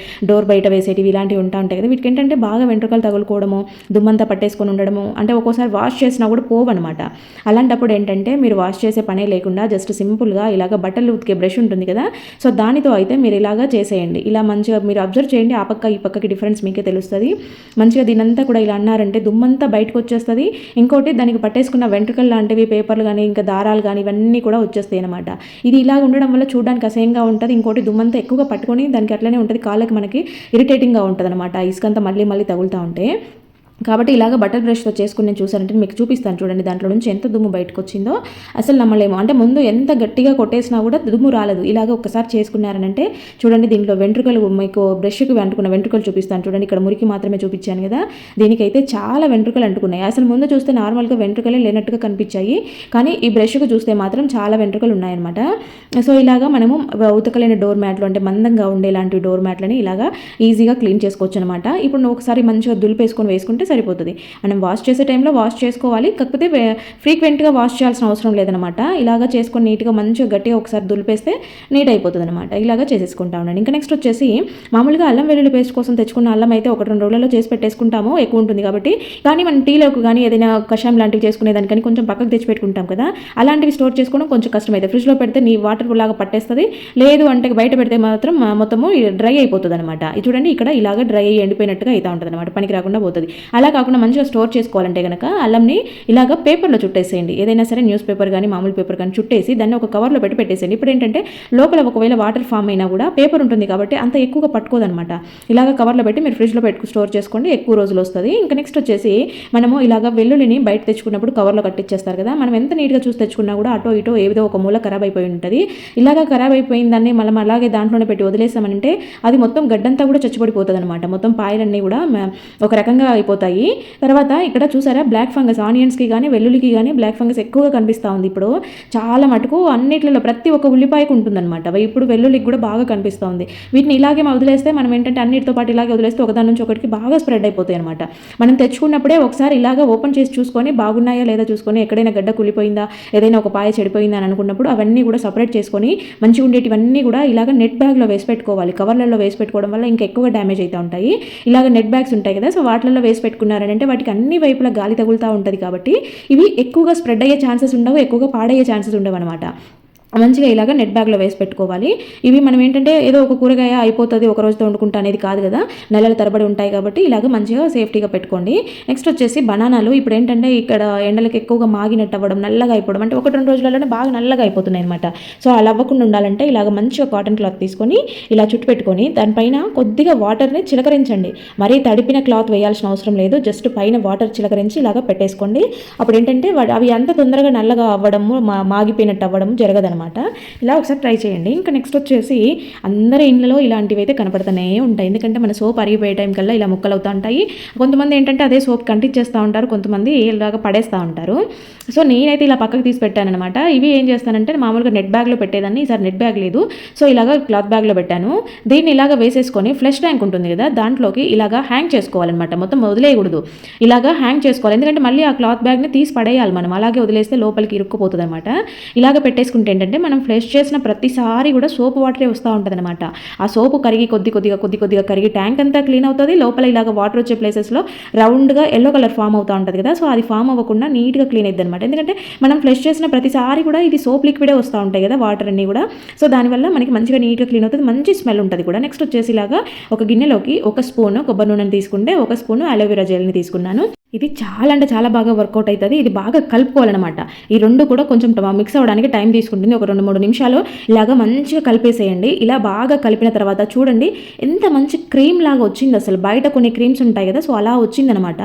డోర్ బయట వేసేటివి ఇలాంటివి ఉంటాయి కదా, వీటికి ఏంటంటే బాగా వెంట్రుకలు తగులుకోవడము, దుమ్మంతా పట్టేసుకొని ఉండడము, అంటే ఒక్కోసారి వాష్ చేసినా కూడా పోవన్నమాట. అలాంటప్పుడు ఏంటంటే మీరు వాష్ చేసే పనే లేకుండా జస్ట్ సింపుల్గా ఇలాగ బట్టలు ఉతికే బ్రష్ ఉంటుంది కదా, సో దానితో అయితే మీరు ఇలాగా చేసేయండి. ఇలా మంచిగా మీరు అబ్జర్వ్ చేయండి, ఆ పక్క ఈ పక్కకి డిఫరెన్స్ మీకే తెలుస్తుంది. మంచిగా దీనంతా కూడా ఇలా అన్నారంటే దుమ్మంతా బయటకు వచ్చేస్తుంది. ఇంకోటి దానికి పట్టేసుకున్న వెంట్రుకలు లాంటివి, పేపర్లు కానీ ఇంకా దారాలు కానీ ఇవన్నీ కూడా వచ్చేస్తాయి అనమాట. ఇది ఇలా ఉండడం వల్ల చూడడానికి అసహ్యంగా ఉంటుంది. ఇంకోటి దుమ్మంతా ఎక్కువగా పట్టుకొని దానికి అట్లనే ఉంటుంది, కాళ్ళకి మనకి ఇరిటేటింగ్గా ఉంటుంది అనమాట, ఇసుకంతా మళ్ళీ మళ్ళీ తగులుతూ ఉంటే. కాబట్టి ఇలాగ బటర్ బ్రష్తో చేసుకుని నేను చూసానంటే మీకు చూపిస్తాను చూడండి, దాంట్లో నుంచి ఎంత దుమ్ము బయటకు వచ్చిందో అసలు నమ్మలేము. అంటే ముందు ఎంత గట్టిగా కొట్టేసినా కూడా దుమ్ము రాలేదు. ఇలాగ ఒక్కసారి చేసుకున్నారనంటే చూడండి, దీంట్లో వెంట్రుకలు మీకు బ్రష్కి అంటుకున్న వెంట్రుకలు చూపిస్తాను చూడండి. ఇక్కడ మురికి మాత్రమే చూపించాను కదా, దీనికైతే చాలా వెంట్రుకలు అంటుకున్నాయి. అసలు ముందు చూస్తే నార్మల్గా వెంట్రుకలే లేనట్టుగా కనిపించాయి, కానీ ఈ బ్రష్కు చూస్తే మాత్రం చాలా వెంట్రుకలు ఉన్నాయన్నమాట. సో ఇలాగా మనము ఉతకలేని డోర్ మ్యాట్లు అంటే మందంగా ఉండేలాంటి డోర్ మ్యాట్లని ఇలాగా ఈజీగా క్లీన్ చేసుకోవచ్చు అనమాట. ఇప్పుడు నువ్వు ఒకసారి మంచిగా దులిపేసుకొని వేసుకుంటే సరిపోతుంది. మనం వాష్ చేసే టైంలో వాష్ చేసుకోవాలి, కాకపోతే ఫ్రీక్వెంట్గా వాష్ చేయాల్సిన అవసరం లేదనమాట. ఇలాగా చేసుకొని నీట్గా మంచిగా గట్టిగా ఒకసారి దులిపేస్తే నీట్ అయిపోతుంది అనమాట. ఇలాగా చేసేసుకుంటా ఉండండి. ఇంకా నెక్స్ట్ వచ్చేసి మామూలుగా అల్లం వెల్లుల్లి పేస్ట్ కోసం తెచ్చుకున్న అల్లం అయితే 1-2 రోజులలో చేసి పెట్టేసుకుంటాము, ఎక్కువ ఉంటుంది కాబట్టి. కానీ మనం టీలోకి కానీ ఏదైనా కషాయం లాంటివి చేసుకునేదానికని కొంచెం పక్కకు తెచ్చి పెట్టుకుంటాం కదా, అలాంటివి స్టోర్ చేసుకోవడం కొంచెం కష్టమైతే ఫ్రిడ్జ్లో పెడితే నీ వాటర్ లాగా పట్టేస్తుంది. లేదు అంటే బయట పెడితే మాత్రం మొత్తము డ్రై అయిపోతుంది అనమాట. ఇది చూడండి, ఇక్కడ ఇలాగ డ్రై అయ్యి ఎండిపోయినట్టుగా అవుతూ ఉంటుంది అనమాట, పనికి రాకుండా పోతుంది. అలా కాకుండా మంచిగా స్టోర్ చేసుకోవాలంటే కనుక అల్లంని ఇలాగ పేపర్లో చుట్టేసేయండి. ఏదైనా సరే న్యూస్ పేపర్ కానీ మామూలు పేపర్ కానీ చుట్టేసి దాన్ని ఒక కవర్లో పెట్టి పెట్టేసేయండి. ఇప్పుడు ఏంటంటే లోపల ఒకవేళ వాటర్ ఫామ్ అయినా కూడా పేపర్ ఉంటుంది కాబట్టి అంత ఎక్కువగా పట్టుకోదనమాట. ఇలాగ కవర్లో పెట్టి మీరు ఫ్రిడ్జ్లో పెట్టుకు స్టోర్ చేసుకోండి, ఎక్కువ రోజులు వస్తుంది. ఇంకా నెక్స్ట్ వచ్చేసి మనము ఇలాగ వెల్లుల్లిని బయట తెచ్చుకున్నప్పుడు కవర్లో కట్టించేస్తారు కదా, మనం ఎంత నీట్గా చూసి తెచ్చుకున్నా కూడా అటో ఇటో ఏదో ఒక మూల ఖరాబ్ అయిపోయి ఉంటుంది. ఇలాగ ఖరాబ్ అయిపోయిన దాన్ని మనం అలాగే దాంట్లోనే పెట్టి వదిలేసామంటే అది మొత్తం గడ్డంతా కూడా చచ్చిపడిపోతుంది అనమాట. మొత్తం పాయలన్నీ కూడా ఒక రకంగా అయిపోతాయి. తర్వాత ఇక్కడ చూసారా బ్లాక్ ఫంగస్, ఆనియన్స్కి కానీ వెల్లుల్లికి కానీ బ్లాక్ ఫంగస్ ఎక్కువగా కనిపిస్తూ ఉంది. ఇప్పుడు చాలా మటుకు అన్నిట్లలో ప్రతి ఒక్క ఉల్లిపాయకు ఉంటుందన్నమాట. ఇప్పుడు వెల్లుల్లికి కూడా బాగా కనిపిస్తూ ఉంది. వీటిని ఇలాగే వదిలేస్తే మనం ఏంటంటే అన్నిటితో పాటు ఇలాగే వదిలేస్తే ఒకదాని నుంచి ఒకటికి బాగా స్ప్రెడ్ అయిపోతాయి అనమాట. మనం తెచ్చుకున్నప్పుడే ఒకసారి ఇలాగ ఓపెన్ చేసి చూసుకొని బాగున్నాయా లేదా చూసుకొని, ఎక్కడైనా గడ్డ కులిపోయిందా, ఏదైనా ఒక పాయ చెడిపోయిందా అని అనుకున్నప్పుడు అవన్నీ కూడా సపరేట్ చేసుకొని మంచిగా ఉండేటివన్నీ కూడా ఇలాగ నెట్ బ్యాగ్లో వేసి పెట్టుకోవాలి. కవర్లలో వేసి పెట్టుకోవడం వల్ల ఇంకా ఎక్కువగా డ్యామేజ్ అవుతూ ఉంటాయి. ఇలాగ నెట్ బ్యాగ్స్ ఉంటాయి కదా, సో వాటిలలో వేసి పెట్టుకున్నారంటే వాటికి అన్ని వైపులా గాలి తగులుతూ ఉంటుంది కాబట్టి ఇవి ఎక్కువగా స్ప్రెడ్ అయ్యే ఛాన్సెస్ ఉండవు, ఎక్కువగా పాడయ్యే ఛాన్సెస్ ఉండవు అనమాట. మంచిగా ఇలాగ నెట్ బ్యాగ్లో వేసి పెట్టుకోవాలి. ఇవి మనం ఏంటంటే ఏదో ఒక కూరగాయ అయిపోతుంది ఒక రోజుతో వండుకుంటా అనేది కాదు కదా, నెలల తరబడి ఉంటాయి కాబట్టి ఇలాగ మంచిగా సేఫ్టీగా పెట్టుకోండి. నెక్స్ట్ వచ్చేసి బనానాలు. ఇప్పుడు ఏంటంటే ఇక్కడ ఎండలకు ఎక్కువగా మాగినట్టు అవ్వడం, నల్లగా అయిపోవడం, అంటే 1-2 రోజులలోనే బాగా నల్లగా అయిపోతున్నాయి అనమాట. సో అలా అవ్వకుండా ఉండాలంటే ఇలాగ మంచిగా కాటన్ క్లాత్ తీసుకొని ఇలా చుట్టు పెట్టుకొని దానిపైన కొద్దిగా వాటర్ని చిలకరించండి. మరీ తడిపిన క్లాత్ వేయాల్సిన అవసరం లేదు, జస్ట్ పైన వాటర్ చిలకరించి ఇలాగ పెట్టేసుకోండి. అప్పుడు ఏంటంటే అవి అంత తొందరగా నల్లగా అవ్వడము, మాగిపోయినట్టు అవ్వడం జరగదనమాట. ఇలా ఒకసారి ట్రై చేయండి. ఇంకా నెక్స్ట్ వచ్చేసి అందరి ఇంట్లో ఇలాంటివి అయితే కనపడుతూనే ఉంటాయి, ఎందుకంటే మన సోప్ అరిగిపోయే టైం కల్లా ఇలా ముక్కలు అవుతూ ఉంటాయి. కొంతమంది ఏంటంటే అదే సోప్ కంటించేస్తూ ఉంటారు, కొంతమంది ఇలాగ పడేస్తూ ఉంటారు. సో నేనైతే ఇలా పక్కకు తీసి పెట్టానమాట. ఇవి ఏం చేస్తానంటే మామూలుగా నెట్ బ్యాగ్లో పెట్టేదాన్ని, ఈసారి నెట్ బ్యాగ్ లేదు, సో ఇలాగ క్లాత్ బ్యాగ్లో పెట్టాను. దీన్ని ఇలాగ వేసేసుకొని ఫ్లష్ ట్యాంక్ ఉంటుంది కదా, దాంట్లోకి ఇలాగ హ్యాంగ్ చేసుకోవాలన్నమాట. మొత్తం వదిలేయకూడదు, ఇలాగ హ్యాంగ్ చేసుకోవాలి. ఎందుకంటే మళ్ళీ ఆ క్లాత్ బ్యాగ్ని తీసి పడేయాలి మనం, అలాగే వదిలేస్తే లోపలికి ఇరుక్కుపోతుంది అనమాట. ఇలాగ పెట్టేసుకుంటే ఏంటంటే మనం ఫ్లష్ చేసిన ప్రతిసారి కూడా సోప్ వాటరే వస్తూ ఉంటుంది అనమాట. ఆ సోపు కరిగి కొద్ది కొద్దిగా కరిగి ట్యాంక్ అంతా క్లీన్ అవుతుంది. లోపల ఇలాగ వాటర్ వచ్చే ప్లేసెస్లో రౌండ్గా ఎల్లో కలర్ ఫామ్ అవుతూ ఉంటుంది కదా, సో అది ఫామ్ అవ్వకుండా నీట్గా క్లీన్ అవుతుంది అనమాట. ఎందుకంటే మనం ఫ్లష్ చేసిన ప్రతిసారి కూడా ఇది సోప్ లిక్విడే వస్తూ ఉంటాయి కదా, వాటర్ అన్నీ కూడా. సో దానివల్ల మనకి మంచిగా నీట్గా క్లీన్ అవుతుంది, మంచి స్మెల్ ఉంటుంది కూడా. నెక్స్ట్ వచ్చేసి ఇలాగా ఒక గిన్నెలోకి 1 స్పూన్ కొబ్బరి నూనెని తీసుకుంటే 1 స్పూన్ అలోవెరా జెల్ని తీసుకున్నాను. ఇది చాలా అంటే చాలా బాగా వర్కౌట్ అవుతుంది. ఇది బాగా కలుపుకోవాలన్నమాట. ఈ రెండు కూడా కొంచెం మిక్స్ అవ్వడానికి టైం తీసుకుంటుంది, ఒక 2-3 నిమిషాలు ఇలాగ మంచిగా కలిపేసేయండి. ఇలా బాగా కలిపిన తర్వాత చూడండి ఎంత మంచి క్రీమ్ లాగా వచ్చింది. అసలు బయట కొన్ని క్రీమ్స్ ఉంటాయి కదా, సో అలా వచ్చిందనమాట.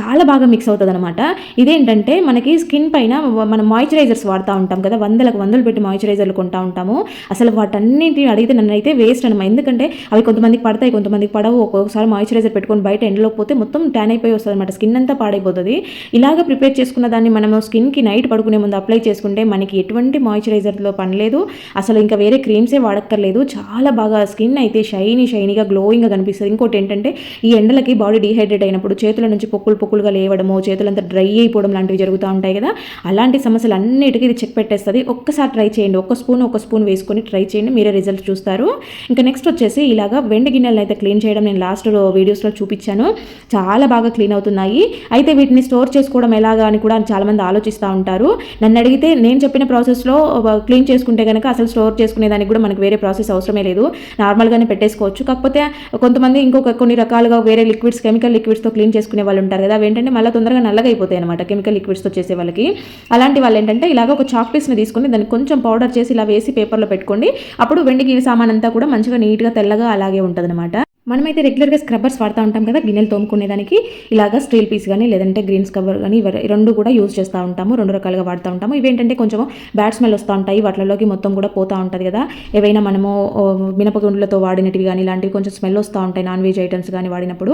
చాలా బాగా మిక్స్ అవుతుంది అనమాట. ఇదేంటంటే మనకి స్కిన్ పైన మనం మాయిశ్చరైజర్స్ వాడుతూ ఉంటాం కదా, వందలు పెట్టి మాయిశ్చరైజర్లు కొంటూ ఉంటాము. అసలు వాటన్నింటిని అడిగితే నన్నైతే వేస్ట్ అనమాట. ఎందుకంటే అవి కొంతమందికి పడతాయి, కొంతమందికి పడవు. ఒక్కొక్కసారి మాయిశ్చరైజర్ పెట్టుకొని బయట ఎండలోకి పోతే మొత్తం ట్యాన్ అయిపోయి వస్తుంది అనమాట, స్కిన్ అంతా పాడైపోతుంది. ఇలాగ ప్రిపేర్ చేసుకున్న దాన్ని మనము స్కిన్కి నైట్ పడుకునే ముందు అప్లై చేసుకుంటే మనకి ఎటువంటి మాయిశ్చరైజర్లో పని లేదు, అసలు ఇంకా వేరే క్రీమ్సే వాడక్కర్లేదు. చాలా బాగా స్కిన్ అయితే షైనీగా గ్లోయింగ్గా కనిపిస్తుంది. ఇంకోటి ఏంటంటే ఈ ఎండలకి బాడీ డీహైడ్రేట్ అయినప్పుడు చేతుల నుంచి పొక్కులుగా లేవడము, చేతులంతా డ్రై అయిపోవడం లాంటివి జరుగుతూ ఉంటాయి కదా, అలాంటి సమస్యలు అన్నిటికీ ఇది చెక్ పెట్టేస్తుంది. ఒక్కసారి ట్రై చేయండి, ఒక స్పూన్ వేసుకొని ట్రై చేయండి, మీరే రిజల్ట్ చూస్తారు. ఇంకా నెక్స్ట్ వచ్చేసి ఇలాగా వెండి గిన్నెలను అయితే క్లీన్ చేయడం నేను లాస్ట్ వీడియోస్లో చూపించాను. చాలా బాగా క్లీన్ అవుతున్నాయి. అయితే వీటిని స్టోర్ చేసుకోవడం ఎలాగా అని కూడా చాలామంది ఆలోచిస్తూ ఉంటారు. నన్ను అడిగితే నేను చెప్పిన ప్రాసెస్లో క్లీన్ చేసుకుంటే కనుక అసలు స్టోర్ చేసుకునేదానికి కూడా మనకు వేరే ప్రాసెస్ అవసరమే లేదు, నార్మల్గానే పెట్టేసుకోవచ్చు. కాకపోతే కొంతమంది కొన్ని రకాలుగా వేరే కెమికల్ లిక్విడ్స్తో క్లీన్ చేసుకునే వాళ్ళు ఉంటారు కదా, అవి ఏంటంటే మళ్ళీ తొందరగా నల్లగా అయిపోతాయి అనమాట కెమికల్ లిక్విడ్స్తో చేసే వాళ్ళకి. అలాంటి వాళ్ళు ఏంటంటే ఇలాగ ఒక చాక్ పీస్ని తీసుకుని దాన్ని కొంచెం పౌడర్ చేసి ఇలా వేసి పేపర్లో పెట్టుకోండి. అప్పుడు వెండి సామాన్ అంతా కూడా మంచిగా నీట్గా తెల్లగా అలాగే ఉంటుంది అనమాట. మనమైతే రెగ్యులర్గా స్క్రబ్బర్స్ వాడుతూ ఉంటాం కదా గిన్నెలు తోముకునేదానికి, ఇలాగ స్టీల్ పీస్ కానీ లేదంటే గ్రీన్ స్క్రబ్బర్ కానీ రెండు కూడా యూజ్ చేస్తూ ఉంటాము, రెండు రకాలుగా వాడుతూ ఉంటాము. ఇవేంటంటే కొంచెం బ్యాడ్ స్మెల్ వస్తూ ఉంటాయి, వాటిలోకి మొత్తం కూడా పోతూ ఉంటుంది కదా. ఏవైనా మనము మినపగుండ్లతో వాడినవి కానీ ఇలాంటివి కొంచెం స్మెల్ వస్తూ ఉంటాయి, నాన్ వెజ్ ఐటమ్స్ కానీ వాడినప్పుడు.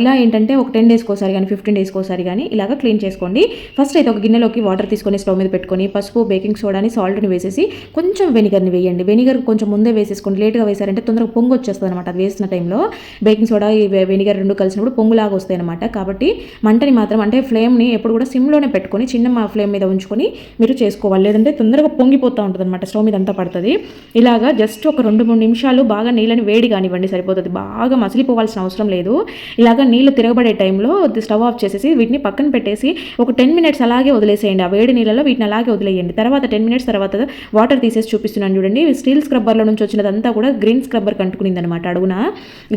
ఇలా ఏంటంటే ఒక 10 డేస్కి ఒకసారి కానీ 15 డేస్కి ఒకసారి కానీ ఇలాగ క్లీన్ చేసుకోండి. ఫస్ట్ అయితే ఒక గిన్నెలోకి వాటర్ తీసుకొని స్టవ్ మీద పెట్టుకొని పసుపు, బేకింగ్ సోడాని, సాల్ట్ని వేసేసి కొంచెం వెనిగర్ని వేయండి. వెనిగర్ కొంచెం ముందే వేసేసుకోండి, లేట్గా వేసారంటే తొందరగా పొంగు వచ్చేస్తుంది అనమాట. అది వేసిన టైంలో బేకింగ్ సోడా వెనిగర్ రెండు కలిసినప్పుడు పొంగులాగా వస్తాయి అనమాట. కాబట్టి మంటని మాత్రం అంటే ఫ్లేమ్ని ఎప్పుడు కూడా సిమ్లోనే పెట్టుకొని చిన్న ఫ్లేమ్ మీద ఉంచుకొని మీరు చేసుకోవాలి, లేదంటే తొందరగా పొంగిపోతూ ఉంటుంది అనమాట, స్టవ్ మీద అంతా పడుతుంది. ఇలాగా జస్ట్ ఒక 2-3 నిమిషాలు బాగా నీళ్ళని వేడి కానివ్వండి, సరిపోతుంది, బాగా మసిలిపోవాల్సిన అవసరం లేదు. ఇలాగా నీళ్ళు తిరగబడే టైంలో స్టవ్ ఆఫ్ చేసేసి వీటిని పక్కన పెట్టేసి ఒక 10 మినిట్స్ అలాగే వదిలేసేయండి. ఆ వేడి నీళ్ళలో వీటిని అలాగే వదిలేయండి. తర్వాత 10 మినిట్స్ తర్వాత వాటర్ తీసేసి చూపిస్తున్నాను చూడండి. స్టీల్ స్క్రబ్బర్లో నుంచి వచ్చినదంతా కూడా గ్రీన్ స్క్రబ్బర్ కంటుకునింది అనమాట అడుగున.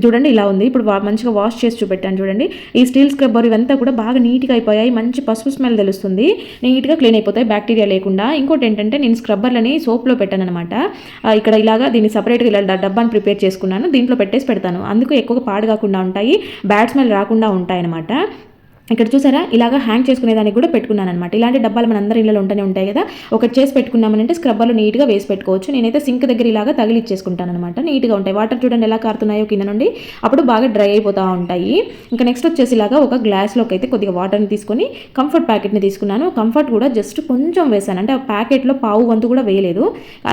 చూడండి ఇలా ఉంది. ఇప్పుడు మంచిగా వాష్ చేసి చూపెట్టాను చూడండి. ఈ స్టీల్ స్క్రబ్బర్ ఇవంతా కూడా బాగా నీట్గా అయిపోయాయి, మంచి పసుపు స్మెల్ తెలుస్తుంది, నీట్గా క్లీన్ అయిపోతాయి బ్యాక్టీరియా లేకుండా. ఇంకోటి ఏంటంటే నేను స్క్రబ్బర్లని సోప్లో పెట్టాను అనమాట. ఇక్కడ ఇలాగా దీన్ని సపరేట్గా ఇలా డబ్బాని ప్రిపేర్ చేసుకున్నాను, దీంట్లో పెట్టేసి పెడతాను, అందుకు ఎక్కువగా పాడు కాకుండా ఉంటాయి, బ్యాడ్ స్మెల్ రాకుండా ఉంటాయి అనమాట. ఇక్కడ చూసారా ఇలాగా హ్యాంగ్ చేసుకునేదానికి కూడా పెట్టుకున్నాను అనమాట. ఇలాంటి డబ్బాలు మన అందరి ఇళ్ళలో ఉంటూనే ఉంటాయి కదా, ఒకటి చేసి పెట్టుకున్నామనంటే స్క్రబ్బర్లు నీట్గా వేసి పెట్టుకోవచ్చు. నేనైతే సింక్ దగ్గర ఇలాగా తగిలిచ్చేసుకుంటాను అనమాట, నీట్గా ఉంటాయి. వాటర్ చూడండి ఎలా కారుతున్నాయో కింద నుండి, అప్పుడు బాగా డ్రై అయిపోతూ ఉంటాయి. ఇంకా నెక్స్ట్ వచ్చేసి ఇలాగా ఒక గ్లాస్లోకి అయితే కొద్దిగా వాటర్ని తీసుకొని కంఫర్ట్ ప్యాకెట్ని తీసుకున్నాను. కంఫర్ట్ కూడా జస్ట్ కొంచెం వేసాను, అంటే ఆ ప్యాకెట్లో పావు వంతు కూడా వేయలేదు,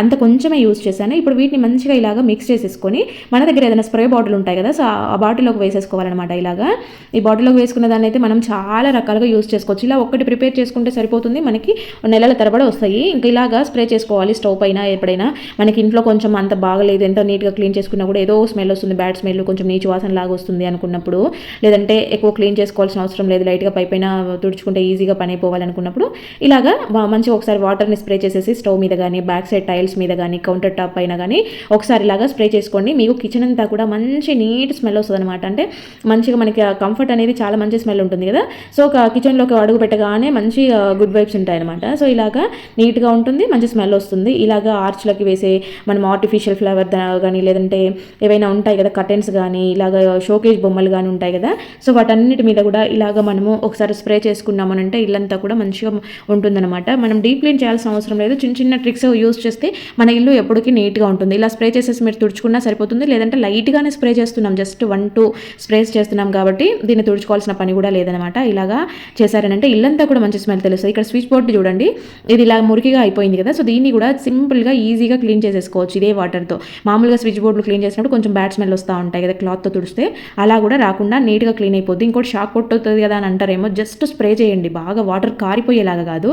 అంత కొంచెమే యూజ్ చేశాను. ఇప్పుడు వీటిని మంచిగా ఇలాగా మిక్స్ చేసేసుకొని మన దగ్గర ఏదైనా స్ప్రే బాటిల్ ఉంటాయి కదా, సో ఆ బాటిల్లోకి వేసేసుకోవాలన్నమాట. ఇలాగా ఈ బాటిల్లోకి వేసుకున్న దాన్ని అయితే మనం చాలా రకాలుగా యూజ్ చేసుకోవచ్చు. ఇలా ఒక్కటి ప్రిపేర్ చేసుకుంటే సరిపోతుంది, మనకి నెలల తరబడి వస్తాయి. ఇంకా ఇలాగా స్ప్రే చేసుకోవాలి స్టవ్ పైన. ఎప్పుడైనా మనకి ఇంట్లో కొంచెం అంత బాగలేదు, ఎంత నీట్గా క్లీన్ చేసుకున్నా కూడా ఏదో స్మెల్ వస్తుంది, బ్యాడ్ స్మెల్, కొంచెం నీచు వాసన లాగా వస్తుంది అనుకున్నప్పుడు, లేదంటే ఎక్కువ క్లీన్ చేసుకోవాల్సిన అవసరం లేదు, లైట్గా పై పైన తుడుచుకుంటే ఈజీగా పని అయిపోవాలనుకున్నప్పుడు ఇలాగా మంచిగా ఒకసారి వాటర్ని స్ప్రే చేసేసి స్టవ్ మీద కానీ, బ్యాక్ సైడ్ టైల్స్ మీద కానీ, కౌంటర్ టాప్ పైన కానీ ఒకసారి ఇలాగా స్ప్రే చేసుకోండి. మీకు కిచెన్ అంతా కూడా మంచి నీట్ స్మెల్ వస్తుంది అనమాట. అంటే మంచిగా మనకి కంఫర్ట్ అనేది చాలా మంచి స్మెల్ ఉంటుంది కదా. సో కిచెన్లోకి అడుగు పెట్టగానే మంచి గుడ్ వైబ్స్ ఉంటాయన్నమాట. సో ఇలాగా నీట్గా ఉంటుంది, మంచి స్మెల్ వస్తుంది. ఇలాగా ఆర్చ్లకి వేసే మనం ఆర్టిఫిషియల్ ఫ్లవర్ కానీ, లేదంటే ఏవైనా ఉంటాయి కదా కర్టెన్స్ కానీ, ఇలాగ షోకేజ్ బొమ్మలు కానీ ఉంటాయి కదా, సో వాటన్నిటి మీద కూడా ఇలాగ మనము ఒకసారి స్ప్రే చేసుకున్నామనంటే ఇల్లంతా కూడా మంచిగా ఉంటుందన్నమాట. మనం డీప్ క్లీన్ చేయాల్సిన అవసరం లేదు, చిన్న ట్రిక్స్ యూస్ చేస్తే మన ఇల్లు ఎప్పటికీ నీట్గా ఉంటుంది. ఇలా స్ప్రే చేసేసి మీరు తుడుచుకున్నా సరిపోతుంది, లేదంటే లైట్గానే స్ప్రే చేస్తున్నాం, జస్ట్ 1-2 స్ప్రేస్ చేస్తున్నాం కాబట్టి దీన్ని తుడుచుకోవాల్సిన పని కూడా లేదనమాట. ఇలాగా చేశారనంటే ఇల్లంతా కూడా మంచి స్మెల్ తెలుస్తుంది. ఇక్కడ స్విచ్ బోర్డు చూడండి, ఇది ఇలా మురికిగా అయిపోయింది కదా, సో దీన్ని కూడా సింపుల్గా ఈజీగా క్లీన్ చేసేసుకోవచ్చు ఇదే వాటర్తో. మామూలుగా స్విచ్ బోర్డులు క్లీన్ చేసినప్పుడు కొంచెం బ్యాడ్ స్మెల్ వస్తూ ఉంటాయి కదా క్లాత్తో తుడిస్తే, అలా కూడా రాకుండా నీట్గా క్లీన్ అయిపోద్ది. ఇంకోటి షాక్ కొట్టుతుంది కదా అని అంటారేమో, జస్ట్ స్ప్రే చేయండి, బాగా వాటర్ కారిపోయేలాగా కాదు,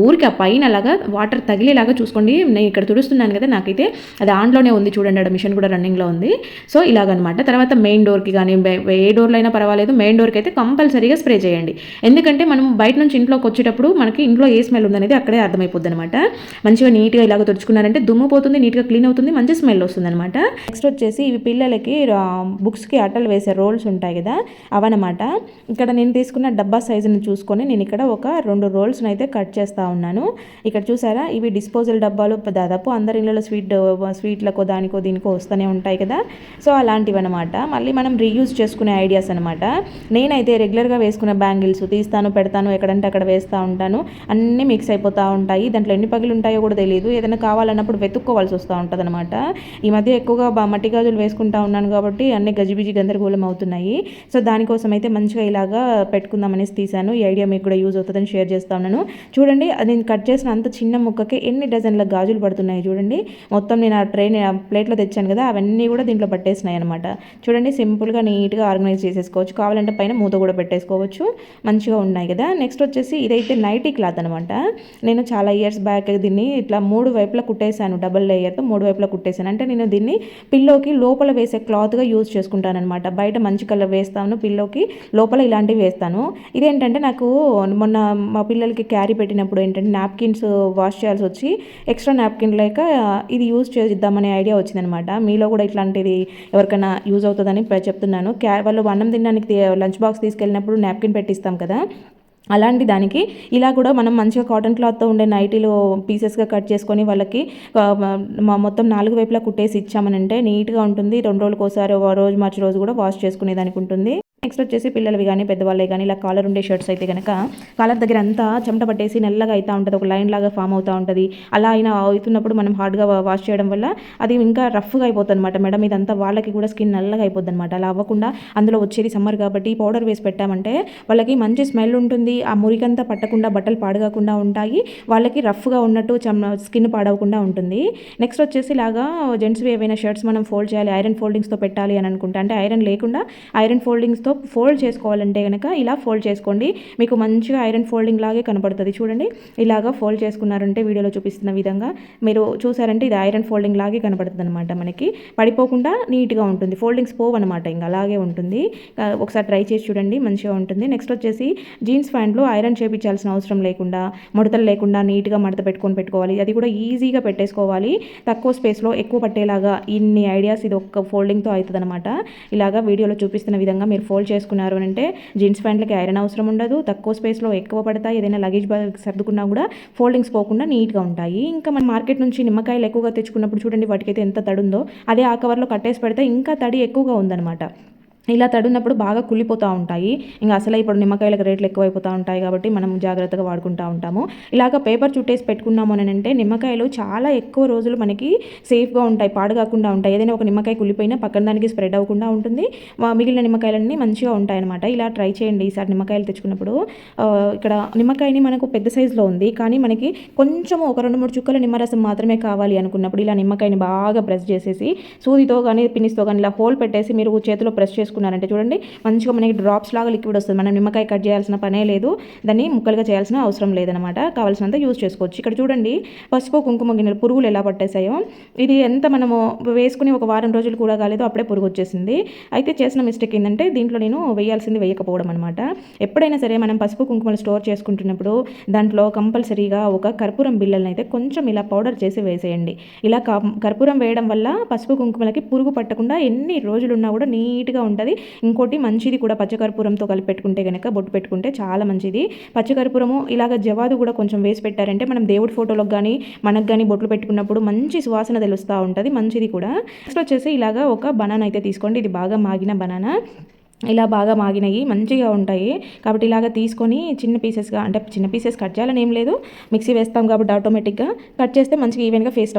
ఊరికి ఆ పైన అలాగా వాటర్ తగిలేలాగా చూసుకోండి. నేను ఇక్కడ తుడుస్తున్నాను కదా, నాకైతే అది ఆన్లోనే ఉంది చూడండి, అక్కడ మిషన్ కూడా రన్నింగ్లో ఉంది. సో ఇలాగనమాట. తర్వాత మెయిన్ డోర్కి కానీ ఏ డోర్లో అయినా పర్వాలేదు, మెయిన్ డోర్కి అయితే కంపల్సరీగా స్ప్రే చేయండి. ఎందుకంటే మనం బయట నుంచి ఇంట్లోకి వచ్చేటప్పుడు మనకి ఇంట్లో ఏ స్మెల్ ఉందనేది అక్కడే అర్థమైపోద్ది అనమాట. మంచిగా నీట్గా ఇలాగ తుడుచుకున్నారంటే దుమ్ము పోతుంది, నీట్గా క్లీన్ అవుతుంది, మంచి స్మెల్ వస్తుంది అనమాట. నెక్స్ట్ వచ్చేసి ఇవి పిల్లలకి బుక్స్కి అట్టలు వేసే రోల్స్ ఉంటాయి కదా, అవన్నమాట. ఇక్కడ నేను తీసుకున్న డబ్బా సైజుని చూసుకొని నేను ఇక్కడ ఒక 2 రోల్స్ని అయితే కట్ చేస్తూ ఉన్నాను. ఇక్కడ చూసారా, ఇవి డిస్పోజల్ డబ్బాలు దాదాపు అందరి ఇళ్ళలో స్వీట్లకో దానికో దీనికో వస్తూనే ఉంటాయి కదా, సో అలాంటివి అనమాట. మళ్ళీ మనం రీయూజ్ చేసుకునే ఐడియాస్ అనమాట. నేనైతే రెగ్యులర్గా వేసుకునే వేసుకున్న బ్యాంగిల్స్ తీస్తాను పెడతాను, ఎక్కడంటే అక్కడ వేస్తూ ఉంటాను, అన్నీ మిక్స్ అయిపోతూ ఉంటాయి. దాంట్లో ఎన్ని పగిలి ఉంటాయో కూడా తెలియదు. ఏదైనా కావాలన్నప్పుడు వెతుక్కోవాల్సి వస్తూ ఉంటుంది అనమాట. ఈ మధ్య ఎక్కువగా మట్టి గాజులు వేసుకుంటా ఉన్నాను కాబట్టి అన్ని గజిబిజి గందరగోళం అవుతున్నాయి. సో దానికోసం అయితే మంచిగా ఇలాగా పెట్టుకుందామనేసి తీశాను. ఈ ఐడియా మీకు కూడా యూజ్ అవుతుందని షేర్ చేస్తా ఉన్నాను. చూడండి, నేను కట్ చేసిన అంత చిన్న ముక్కకి ఎన్ని డజన్ల గాజులు పడుతున్నాయి చూడండి. మొత్తం నేను ఆ ప్లేట్లో తెచ్చాను కదా, అవన్నీ కూడా దీంట్లో పట్టేసినాయి అనమాట. చూడండి, సింపుల్గా నీట్గా ఆర్గనైజ్ చేసేసుకోవచ్చు. కావాలంటే పైన మూత కూడా పెట్టేసుకోవచ్చు. మంచిగా ఉన్నాయి కదా. నెక్స్ట్ వచ్చేసి ఇదైతే నైటీ క్లాత్ అనమాట. నేను చాలా ఇయర్స్ బ్యాక్ దీన్ని ఇట్లా 3 వైపులా కుట్టేశాను. డబల్ లేయర్తో 3 వైపులా కుట్టేశాను. అంటే నేను దీన్ని పిల్లోకి లోపల వేసే క్లాత్గా యూజ్ చేసుకుంటాను అనమాట. బయట మంచి కలర్ వేస్తాను, పిల్లోకి లోపల ఇలాంటివి వేస్తాను. ఇదేంటంటే నాకు మొన్న మా పిల్లలకి క్యారీ పెట్టినప్పుడు ఏంటంటే నాప్కిన్స్ వాష్ చేయాల్సి వచ్చి ఎక్స్ట్రా నాప్కిన్ లేక ఇది యూజ్ చేద్దామనే ఐడియా వచ్చిందనమాట. మీలో కూడా ఇట్లాంటిది ఎవరికైనా యూజ్ అవుతుందని చెప్తున్నాను. వాళ్ళు అన్నం తినడానికి లంచ్ బాక్స్ తీసుకెళ్ళినప్పుడు నాప్కిన్ పెట్టిస్తాం కదా, అలాంటి దానికి ఇలా కూడా మనం మంచిగా కాటన్ క్లాత్తో ఉండే నైటీలు పీసెస్గా కట్ చేసుకొని వాళ్ళకి మొత్తం 4 వైపులా కుట్టేసి ఇచ్చామనంటే నీట్గా ఉంటుంది. 2 రోజులకు ఒకసారి రోజు మార్చి రోజు కూడా వాష్ చేసుకునేదానికి ఉంటుంది. నెక్స్ట్ వచ్చేసి పిల్లలవి కానీ పెద్దవాళ్ళే కానీ ఇలా కాలర్ ఉండే షర్ట్స్ అయితే కనుక కాలర్ దగ్గర అంతా చెమట పట్టేసి నల్లగా అవుతూ ఉంటుంది, ఒక లైన్ లాగా ఫామ్ అవుతూ ఉంటుంది. అలా అయినా అవుతున్నప్పుడు మనం హార్డ్గా వాష్ చేయడం వల్ల అది ఇంకా రఫ్గా అయిపోతుంది అనమాట. మేడం ఇదంతా వాళ్ళకి కూడా స్కిన్ నల్లగా అయిపోద్ది అనమాట. అలా అవ్వకుండా అందులో వచ్చేది సమ్మర్ కాబట్టి పౌడర్ వేసి పెట్టామంటే వాళ్ళకి మంచి స్మెల్ ఉంటుంది. ఆ మురికంతా పట్టకుండా బట్టలు పాడుగాకుండా ఉంటాయి. వాళ్ళకి రఫ్గా ఉన్నట్టు స్కిన్ పాడవకుండా ఉంటుంది. నెక్స్ట్ వచ్చేసి ఇలాగా జెంట్స్వి ఏవైనా షర్ట్స్ మనం ఫోల్డ్ చేయాలి, ఐరన్ ఫోల్డింగ్స్తో పెట్టాలి అని అనుకుంటే, అంటే ఐరన్ లేకుండా ఐరన్ ఫోల్డింగ్స్తో ఫోల్డ్ చేసుకోవాలంటే కనుక ఇలా ఫోల్డ్ చేసుకోండి. మీకు మంచిగా ఐరన్ ఫోల్డింగ్ లాగే కనపడుతుంది. చూడండి, ఇలాగా ఫోల్డ్ చేసుకున్నారంటే వీడియోలో చూపిస్తున్న విధంగా మీరు చూసారంటే ఇది ఐరన్ ఫోల్డింగ్ లాగే కనపడుతుంది అనమాట. మనకి పడిపోకుండా నీట్గా ఉంటుంది. ఫోల్డింగ్స్ పోవు అనమాట, ఇంకా అలాగే ఉంటుంది. ఒకసారి ట్రై చేసి చూడండి, మంచిగా ఉంటుంది. నెక్స్ట్ వచ్చేసి జీన్స్ ప్యాంట్లో ఐరన్ చేయించాల్సిన అవసరం లేకుండా ముడతలు లేకుండా నీట్గా మడత పెట్టుకోవాలి. అది కూడా ఈజీగా పెట్టేసుకోవాలి. తక్కువ స్పేస్లో ఎక్కువ పట్టేలాగా ఇన్ని ఐడియాస్ ఇది ఒక్క ఫోల్డింగ్తో అవుతుంది అనమాట. ఇలాగా వీడియోలో చూపిస్తున్న విధంగా మీరు ఫోల్డ్ చేసుకున్నారు అంటే జీన్స్ ప్యాంట్లకి ఐరన్ అవసరం ఉండదు. తక్కువ స్పేస్లో ఎక్కువ పడతాయి. ఏదైనా లగేజ్ బ్యాగ్ సర్దుకున్నా కూడా ఫోల్డింగ్స్ పోకుండా నీట్గా ఉంటాయి. ఇంకా మన మార్కెట్ నుంచి నిమ్మకాయలు ఎక్కువగా తెచ్చుకున్నప్పుడు చూడండి వాటికైతే ఎంత తడి ఉందో, అదే ఆ కవర్లో కట్టేసి పెడితే ఇంకా తడి ఎక్కువగా ఉందన్నమాట. ఇలా తడున్నప్పుడు బాగా కుళ్ళిపోతూ ఉంటాయి. ఇంకా అసలు ఇప్పుడు నిమ్మకాయలకు రేట్లు ఎక్కువైపోతూ ఉంటాయి కాబట్టి మనం జాగ్రత్తగా వాడుకుంటూ ఉంటాము. ఇలాగ పేపర్ చుట్టేసి పెట్టుకున్నాము అని అంటే నిమ్మకాయలు చాలా ఎక్కువ రోజులు మనకి సేఫ్గా ఉంటాయి, పాడుగాకుండా ఉంటాయి. ఏదైనా ఒక నిమ్మకాయ కుళ్ళిపోయినా పక్కన దానికి స్ప్రెడ్ అవ్వకుండా ఉంటుంది. మిగిలిన నిమ్మకాయలన్నీ మంచిగా ఉంటాయి అనమాట. ఇలా ట్రై చేయండి ఈసారి నిమ్మకాయలు తెచ్చుకున్నప్పుడు. ఇక్కడ నిమ్మకాయని మనకు పెద్ద సైజులో ఉంది, కానీ మనకి కొంచెం ఒక 2-3 చుక్కల నిమ్మరసం మాత్రమే కావాలి అనుకున్నప్పుడు ఇలా నిమ్మకాయని బాగా ప్రెస్ చేసేసి సూదితో కానీ పిన్నిస్తో కానీ ఇలా హోల్ పెట్టేసి మీరు చేతిలో ప్రెస్ చేసుకున్నారంటే చూడండి మంచిగా మనకి డ్రాప్స్ లాగా లిక్విడ్ వస్తుంది. మనం నిమ్మకాయ కట్ చేయాల్సిన పనే లేదు, దాన్ని ముక్కలుగా చేయాల్సిన అవసరం లేదనమాట. కావాల్సినంత యూజ్ చేసుకోవచ్చు. ఇక్కడ చూడండి పసుపు కుంకుమ గిన్నెలు పురుగులు ఎలా పట్టేసాయో. ఇది ఎంత మనము వేసుకుని ఒక వారం రోజులు కూడా కాలేదు అప్పుడే పురుగు వచ్చేసింది. అయితే చేసిన మిస్టేక్ ఏంటంటే దీంట్లో నేను వేయాల్సింది వేయకపోవడం అనమాట. ఎప్పుడైనా సరే మనం పసుపు కుంకుమలు స్టోర్ చేసుకుంటున్నప్పుడు దాంట్లో కంపల్సరీగా ఒక కర్పూరం బిళ్ళలను అయితే కొంచెం ఇలా పౌడర్ చేసి వేసేయండి. ఇలా కర్పూరం వేయడం వల్ల పసుపు కుంకుమలకి పురుగు పట్టకుండా ఎన్ని రోజులున్నా కూడా నీట్గా ఉంటుంది. ఇంకోటి మంచిది కూడా పచ్చకర్పూరంతో కలిపి పెట్టుకుంటే కనుక బొట్టు పెట్టుకుంటే చాలా మంచిది. పచ్చకర్పూరము ఇలాగ జవాదు కూడా కొంచెం వేసి పెట్టారంటే మనం దేవుడి ఫోటోలకు కానీ మనకు కానీ బొట్లు పెట్టుకున్నప్పుడు మంచి సువాసన తెలుస్తూ ఉంటుంది, మంచిది కూడా. నెక్స్ట్ వచ్చేసి ఇలాగ ఒక బనానా అయితే తీసుకోండి. ఇది బాగా మాగిన బనానా. ఇలా బాగా మాగినవి మంచిగా ఉంటాయి కాబట్టి ఇలాగ తీసుకొని చిన్న పీసెస్గా, అంటే చిన్న పీసెస్ కట్ చేయాలని ఏం లేదు, మిక్సీ వేస్తాం కాబట్టి ఆటోమేటిక్గా కట్ చేస్తే మంచిగా ఈవెన్గా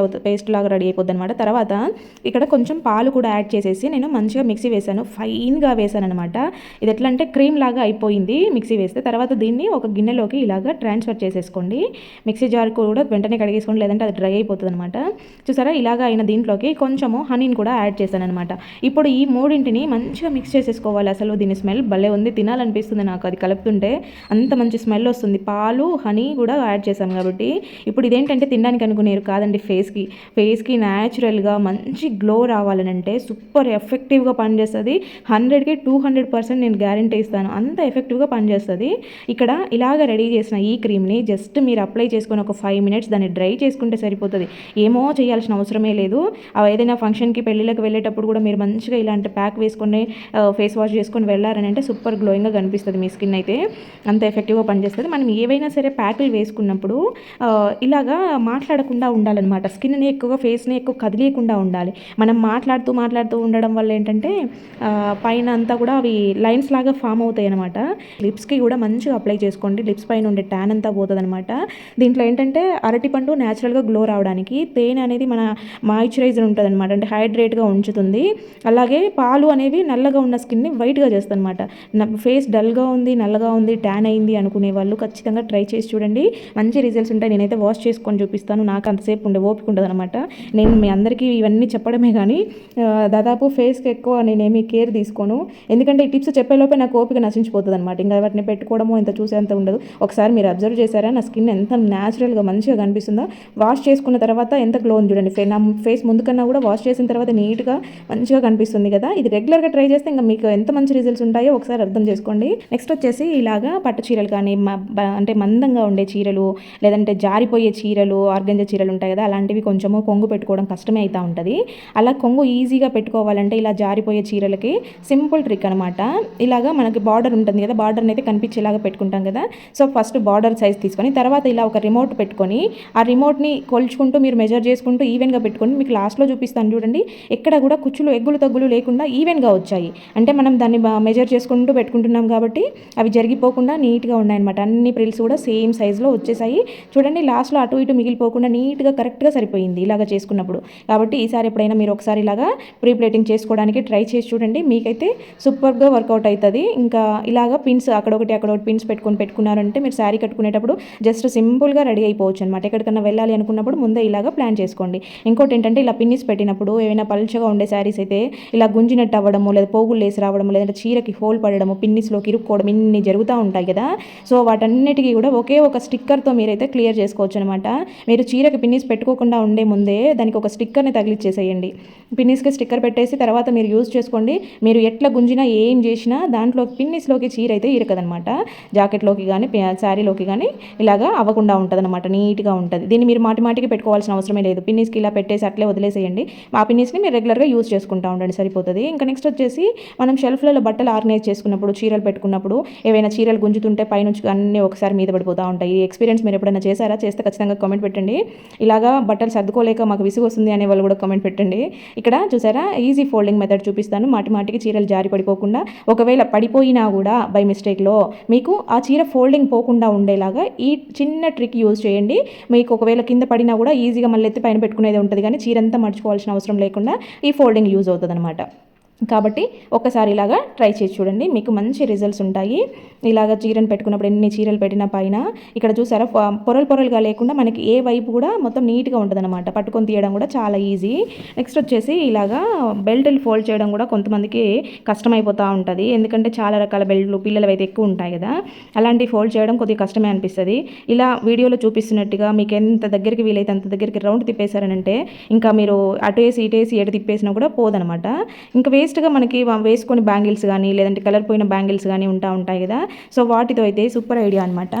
పేస్ట్ లాగా రెడీ అయిపోద్ది అనమాట. తర్వాత ఇక్కడ కొంచెం పాలు కూడా యాడ్ చేసేసి నేను మంచిగా మిక్సీ వేసాను, ఫైన్గా వేసాను అనమాట. ఇది ఎట్లా అంటే క్రీమ్ లాగా అయిపోయింది మిక్సీ వేస్తే. తర్వాత దీన్ని ఒక గిన్నెలోకి ఇలాగ ట్రాన్స్ఫర్ చేసేసుకోండి. మిక్సీ జార్ కూడా వెంటనే కడిగేసుకోండి, లేదంటే అది డ్రై అయిపోతుంది అనమాట. చూసారా, ఇలాగ అయిన దీంట్లోకి కొంచెము హనీని కూడా యాడ్ చేశాను అనమాట. ఇప్పుడు ఈ మూడింటిని మంచిగా మిక్స్ చేసేసుకోవాలి. అసలు దీని స్మెల్ భలే ఉంది, తినాలనిపిస్తుంది నాకు అది కలుపుతుంటే, అంత మంచి స్మెల్ వస్తుంది. పాలు హనీ కూడా యాడ్ చేసాం కాబట్టి. ఇప్పుడు ఇదేంటంటే తినడానికి అనుకునేరు కాదండి, ఫేస్కి న్యాచురల్గా మంచి గ్లో రావాలనంటే సూపర్ ఎఫెక్టివ్గా పనిచేస్తుంది. 100కి 200% నేను గ్యారంటీ ఇస్తాను, అంత ఎఫెక్టివ్గా పనిచేస్తుంది. ఇక్కడ ఇలాగ రెడీ చేసిన ఈ క్రీమ్ని జస్ట్ మీరు అప్లై చేసుకొని ఒక 5 minutes దాన్ని డ్రై చేసుకుంటే సరిపోతుంది. ఏమో చేయాల్సిన అవసరమే లేదు. ఏదైనా ఫంక్షన్కి పెళ్ళిళ్ళకి వెళ్ళేటప్పుడు కూడా మీరు మంచిగా ఇలాంటి ప్యాక్ వేసుకొని ఫేస్ వాష్ చేసుకొని వెళ్ళారని అంటే సూపర్ గ్లోయింగ్గా కనిపిస్తుంది మీ స్కిన్ అయితే, అంత ఎఫెక్టివ్గా పనిచేస్తుంది. మనం ఏవైనా సరే ప్యాకులు వేసుకున్నప్పుడు ఇలాగా మాట్లాడకుండా ఉండాలన్నమాట. స్కిన్ని ఎక్కువగా ఫేస్ని ఎక్కువ కదిలేయకుండా ఉండాలి. మనం మాట్లాడుతూ ఉండడం వల్ల ఏంటంటే పైన అంతా కూడా అవి లైన్స్ లాగా ఫామ్ అవుతాయి అనమాట. లిప్స్కి కూడా మంచిగా అప్లై చేసుకోండి. లిప్స్ పైన ఉండే ట్యాన్ అంతా పోతుంది అనమాట. దీంట్లో ఏంటంటే అరటిపండు న్యాచురల్గా గ్లో రావడానికి, తేనె అనేది మన మాయిశ్చరైజర్ ఉంటుంది అనమాట, అంటే హైడ్రేట్గా ఉంచుతుంది. అలాగే పాలు అనేవి నల్లగా ఉన్న స్కిన్ని వైట్గా చేస్తుంది అనమాట. ఫేస్ డల్గా ఉంది, నల్లగా ఉంది, ట్యాన్ అయింది అనుకునే వాళ్ళు ఖచ్చితంగా ట్రై చేసి చూడండి, మంచి రిజల్ట్స్ ఉంటాయి. నేనైతే వాష్ చేసుకొని చూపిస్తాను, నాకు అంతసేపు ఓపిక ఉండదు అనమాట. నేను మీ అందరికీ ఇవన్నీ చెప్పడమే కానీ దాదాపు ఫేస్కి ఎక్కువ నేనేమి కేర్ తీసుకోను, ఎందుకంటే ఈ టిప్స్ చెప్పేలోపే నాకు ఓపిక నశించిపోతుంది అనమాట. ఇంకా వాటిని పెట్టుకోవడము ఇంత చూసేంత ఉండదు. ఒకసారి మీరు అబ్జర్వ్ చేశారా నా స్కిన్ ఎంత న్యాచురల్గా మంచిగా కనిపిస్తుందో? వాష్ చేసుకున్న తర్వాత ఎంత గ్లో ఉంది చూడండి. నా ఫేస్ ముందు కన్నా కూడా వాష్ చేసిన తర్వాత నీట్గా మంచిగా కనిపిస్తుంది కదా. ఇది రెగ్యులర్గా ట్రై చేస్తే ఇంకా మీకు ఎంత మంచి రిజల్ట్స్ ఉంటాయో ఒకసారి అర్థం చేసుకోండి. నెక్స్ట్ వచ్చేసి ఇలాగా పట్టు చీరలు కానీ అంటే మందంగా ఉండే చీరలు, లేదంటే జారిపోయే చీరలు, ఆర్గంజా చీరలు ఉంటాయి కదా, అలాంటివి కొంచెము కొంగు పెట్టుకోవడం కష్టమే అవుతూ ఉంటుంది. అలా కొంగు ఈజీగా పెట్టుకోవాలంటే ఇలా జారిపోయే చీరలకి సింపుల్ ట్రిక్ అనమాట. ఇలాగా మనకి బార్డర్ ఉంటుంది కదా, బార్డర్ని అయితే కనిపించేలాగా పెట్టుకుంటాం కదా. సో ఫస్ట్ బార్డర్ సైజ్ తీసుకొని తర్వాత ఇలా ఒక రిమోట్ పెట్టుకొని ఆ రిమోట్ని కొలుచుకుంటూ మీరు మెజర్ చేసుకుంటూ ఈవెన్గా పెట్టుకొని, మీకు లాస్ట్లో చూపిస్తాను చూడండి, ఎక్కడ కూడా కుచ్చులు ఎగ్గులు తగ్గులు లేకుండా ఈవెన్గా వచ్చాయి. అంటే మనం దాన్ని మెజర్ చేసుకుంటూ పెట్టుకుంటున్నాం కాబట్టి అవి జరిగిపోకుండా నీట్గా ఉన్నాయన్నమాట. అన్ని ప్రిల్స్ కూడా సేమ్ సైజులో వచ్చేసాయి చూడండి. లాస్ట్లో అటు ఇటు మిగిలిపోకుండా నీట్గా కరెక్ట్గా సరిపోయింది ఇలాగ చేసుకున్నప్పుడు. కాబట్టి ఈసారి ఎప్పుడైనా మీరు ఒకసారి ఇలాగా ప్రీ ప్లేటింగ్ చేసుకోవడానికి ట్రై చేసి చూడండి, మీకైతే సూపర్గా వర్కౌట్ అవుతుంది. ఇంకా ఇలాగ పిన్స్ అక్కడొకటి పిన్స్ పెట్టుకున్నారంటే మీరు శారీ కట్టుకునేటప్పుడు జస్ట్ సింపుల్గా రెడీ అయిపోవచ్చు అనమాట. ఎక్కడికన్నా వెళ్ళాలి అనుకున్నప్పుడు ముందే ఇలాగ ప్లాన్ చేసుకోండి. ఇంకోటి ఏంటంటే ఇలా పిన్నిస్ పెట్టినప్పుడు ఏమైనా పలుచగా ఉండే శారీస్ అయితే ఇలా గుంజినట్టు అవ్వడము, లేదా పోగులు లేసి రావడము, లేదంటే చీరకి హోల్ పడడము, పిన్నిస్లోకి ఇరుక్కోవడం, ఇన్ని జరుగుతూ ఉంటాయి కదా. సో వాటన్నిటికీ కూడా ఒకే ఒక స్టిక్కర్తో మీరైతే క్లియర్ చేసుకోవచ్చు అనమాట. మీరు చీరకి పిన్నిస్ పెట్టుకోకుండా ఉండే ముందే దానికి ఒక స్టిక్కర్ని తగిలిచ్చేసేయండి. పిన్నిస్కి స్టిక్కర్ పెట్టేసి తర్వాత మీరు యూజ్ చేసుకోండి. మీరు ఎట్లా గుంజినా ఏం చేసినా దాంట్లో పిన్నిస్లోకి చీర అయితే ఇరకదనమాట. జాకెట్లోకి కానీ శారీలోకి కానీ ఇలాగా అవ్వకుండా ఉంటుంది అనమాట, నీట్గా ఉంటుంది. దీన్ని మీరు మాటికి పెట్టుకోవాల్సిన అవసరమే లేదు. పిన్నిస్కి ఇలా పెట్టేసి అట్లే వదిలేసేయండి. ఆ పిన్నిస్ని మీరు రెగ్యులర్గా యూజ్ చేసుకుంటూ ఉండండి, సరిపోతుంది. ఇంకా నెక్స్ట్ వచ్చేసి మనం షెల్ఫ్లలో బట్టలు ఆర్గనైజ్ చేసుకున్నప్పుడు, చీరలు పెట్టుకున్నప్పుడు ఏవైనా చీరలు గుంజుతుంటే పైనుంచి అన్నీ ఒకసారి మీద పడిపోతూ ఉంటాయి. ఈ ఎక్స్పీరియన్స్ మీరు ఎప్పుడైనా చేశారా? చేస్తే ఖచ్చితంగా కామెంట్ పెట్టండి. ఇలాగా బట్టలు సర్దుకోలేక మాకు విసుగు వస్తుంది అనే వాళ్ళు కూడా కామెంట్ పెట్టండి. ఇక్కడ చూసారా, ఈజీ ఫోల్డింగ్ మెథడ్ చూపిస్తాను. మాటికి చీరలు జారి పడిపోకుండా, ఒకవేళ పడిపోయినా కూడా బై మిస్టేక్లో మీకు ఆ చీర ఫోల్డింగ్ పోకుండా ఉండేలాగా ఈ చిన్న ట్రిక్ యూజ్ చేయండి. మీకు ఒకవేళ కింద పడినా కూడా ఈజీగా మళ్ళీ ఎత్తి పైన పెట్టుకునేది ఉంటుంది, కానీ చీరంతా మర్చిపోవాల్సిన అవసరం లేకుండా ఈ ఫోల్డింగ్ యూజ్ అవుతుంది అనమాట. కాబట్టి ఒకసారి ఇలాగా ట్రై చేసి చూడండి, మీకు మంచి రిజల్ట్స్ ఉంటాయి. ఇలాగ చీరను పెట్టుకున్నప్పుడు ఎన్ని చీరలు పెట్టినా పైన ఇక్కడ చూసారా పొరలుగా లేకుండా మనకి ఏ వైపు కూడా మొత్తం నీట్గా ఉంటుంది అనమాట. పట్టుకొని తీయడం కూడా చాలా ఈజీ. నెక్స్ట్ వచ్చేసి ఇలాగా బెల్ట్లు ఫోల్డ్ చేయడం కూడా కొంతమందికి కష్టమైపోతూ ఉంటుంది, ఎందుకంటే చాలా రకాల బెల్ట్లు పిల్లలు అయితే ఎక్కువ ఉంటాయి కదా, అలాంటి ఫోల్డ్ చేయడం కొద్దిగా కష్టమే అనిపిస్తుంది. ఇలా వీడియోలో చూపిస్తున్నట్టుగా మీకు ఎంత దగ్గరికి వీలైతే అంత దగ్గరికి రౌండ్ తిప్పేశారనంటే ఇంకా మీరు అటేసి ఇటేసి ఎటు తిప్పేసినా కూడా పోదనమాట. ఇంకా వేస్ట్గా మనకి వేసుకొని బ్యాంగిల్స్ కానీ లేదంటే కలర్ పోయిన బ్యాంగిల్స్ కానీ ఉంటాయి కదా, సో వాటితో అయితే సూపర్ ఐడియా అనమాట.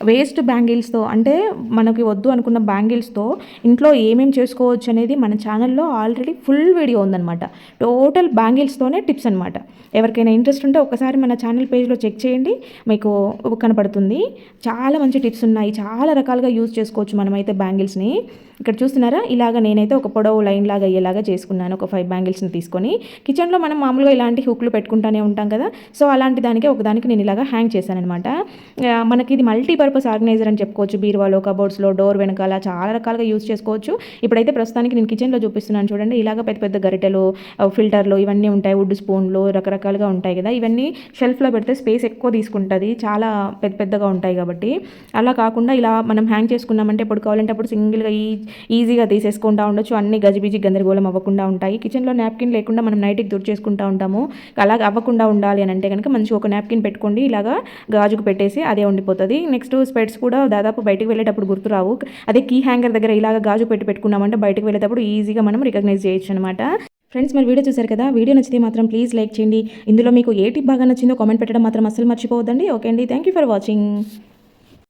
వేస్ట్ బ్యాంగిల్స్తో అంటే మనకి వద్దు అనుకున్న బ్యాంగిల్స్తో ఇంట్లో ఏమేమి చేసుకోవచ్చు అనేది మన ఛానల్లో ఆల్రెడీ ఫుల్ వీడియో ఉందన్నమాట. టోటల్ బ్యాంగిల్స్తోనే టిప్స్ అనమాట. ఎవరికైనా ఇంట్రెస్ట్ ఉంటే ఒకసారి మన ఛానల్ పేజ్లో చెక్ చేయండి, మీకు కనపడుతుంది. చాలా మంచి టిప్స్ ఉన్నాయి, చాలా రకాలుగా యూజ్ చేసుకోవచ్చు మనమైతే బ్యాంగిల్స్ని. ఇక్కడ చూస్తున్నారా, ఇలాగ నేనైతే ఒక పొడవు లైన్ లాగా అయ్యేలాగా చేసుకున్నాను. ఒక 5 బ్యాంగిల్స్ని తీసుకొని కిచెన్లో మనం మామూలుగా ఇలాంటి హుక్లు పెట్టుకుంటూనే ఉంటాం కదా, సో అలాంటి దానికి ఒకదానికి నేను ఇలాగా హ్యాంగ్ చేశాను అనమాట. మనకి ఇది మల్టీపర్పస్ ఆర్గనైజర్ అని చెప్పుకోవచ్చు. బీరువాలో, కబోర్డ్స్లో, డోర్ వెనకాల చాలా రకాలుగా యూజ్ చేసుకోవచ్చు. ఇప్పుడైతే ప్రస్తుతానికి నేను కిచెన్లో చూపిస్తున్నాను చూడండి. ఇలాగ పెద్ద పెద్ద గరిటెలు, ఫిల్టర్లు ఇవన్నీ ఉంటాయి, వుడ్ స్పూన్లు రకరకాలుగా ఉంటాయి కదా. ఇవన్నీ షెల్ఫ్లో పెడితే స్పేస్ ఎక్కువ తీసుకుంటుంది, చాలా పెద్దగా ఉంటాయి కాబట్టి. అలా కాకుండా ఇలా మనం హ్యాంగ్ చేసుకున్నామంటే ఎప్పుడు కావాలంటే అప్పుడు సింగిల్గా ఈజీగా తీసేసుకుంటూ ఉండొచ్చు. అన్ని గజిబిజి గందరగోళం అవ్వకుండా ఉంటాయి. కిచెన్లో నాప్కిన్ లేకుండా మనం నైట్కి తుడిచేసుకుంటూ ఉంటాము, అలాగ అవ్వకుండా ఉండాలి అని అంటే కనుక మంచి ఒక నాప్కిన్ పెట్టుకోండి, ఇలాగా గాజుకు పెట్టేసి అదే ఉండిపోతుంది. నెక్స్ట్ స్పెట్స్ కూడా దాదాపు బయటకు వెళ్ళేటప్పుడు గుర్తురావు. అదే కీ హ్యాంగర్ దగ్గర ఇలాగ గాజు పెట్టుకున్నామంటే బయటకు వెళ్ళేటప్పుడు ఈజీగా మనం రికగ్నైజ్ చేయొచ్చు అనమాట. ఫ్రెండ్స్, మరి వీడియో చూసారు కదా, వీడియో నచ్చితే మాత్రం ప్లీజ్ లైక్ చేయండి. ఇందులో మీకు ఏ టిప్ బాగా నచ్చిందో కామెంట్ పెట్టడం మాత్రం అస్సలు మర్చిపోవద్దండి. ఓకే అండి, థ్యాంక్ యూ ఫర్ వాచింగ్.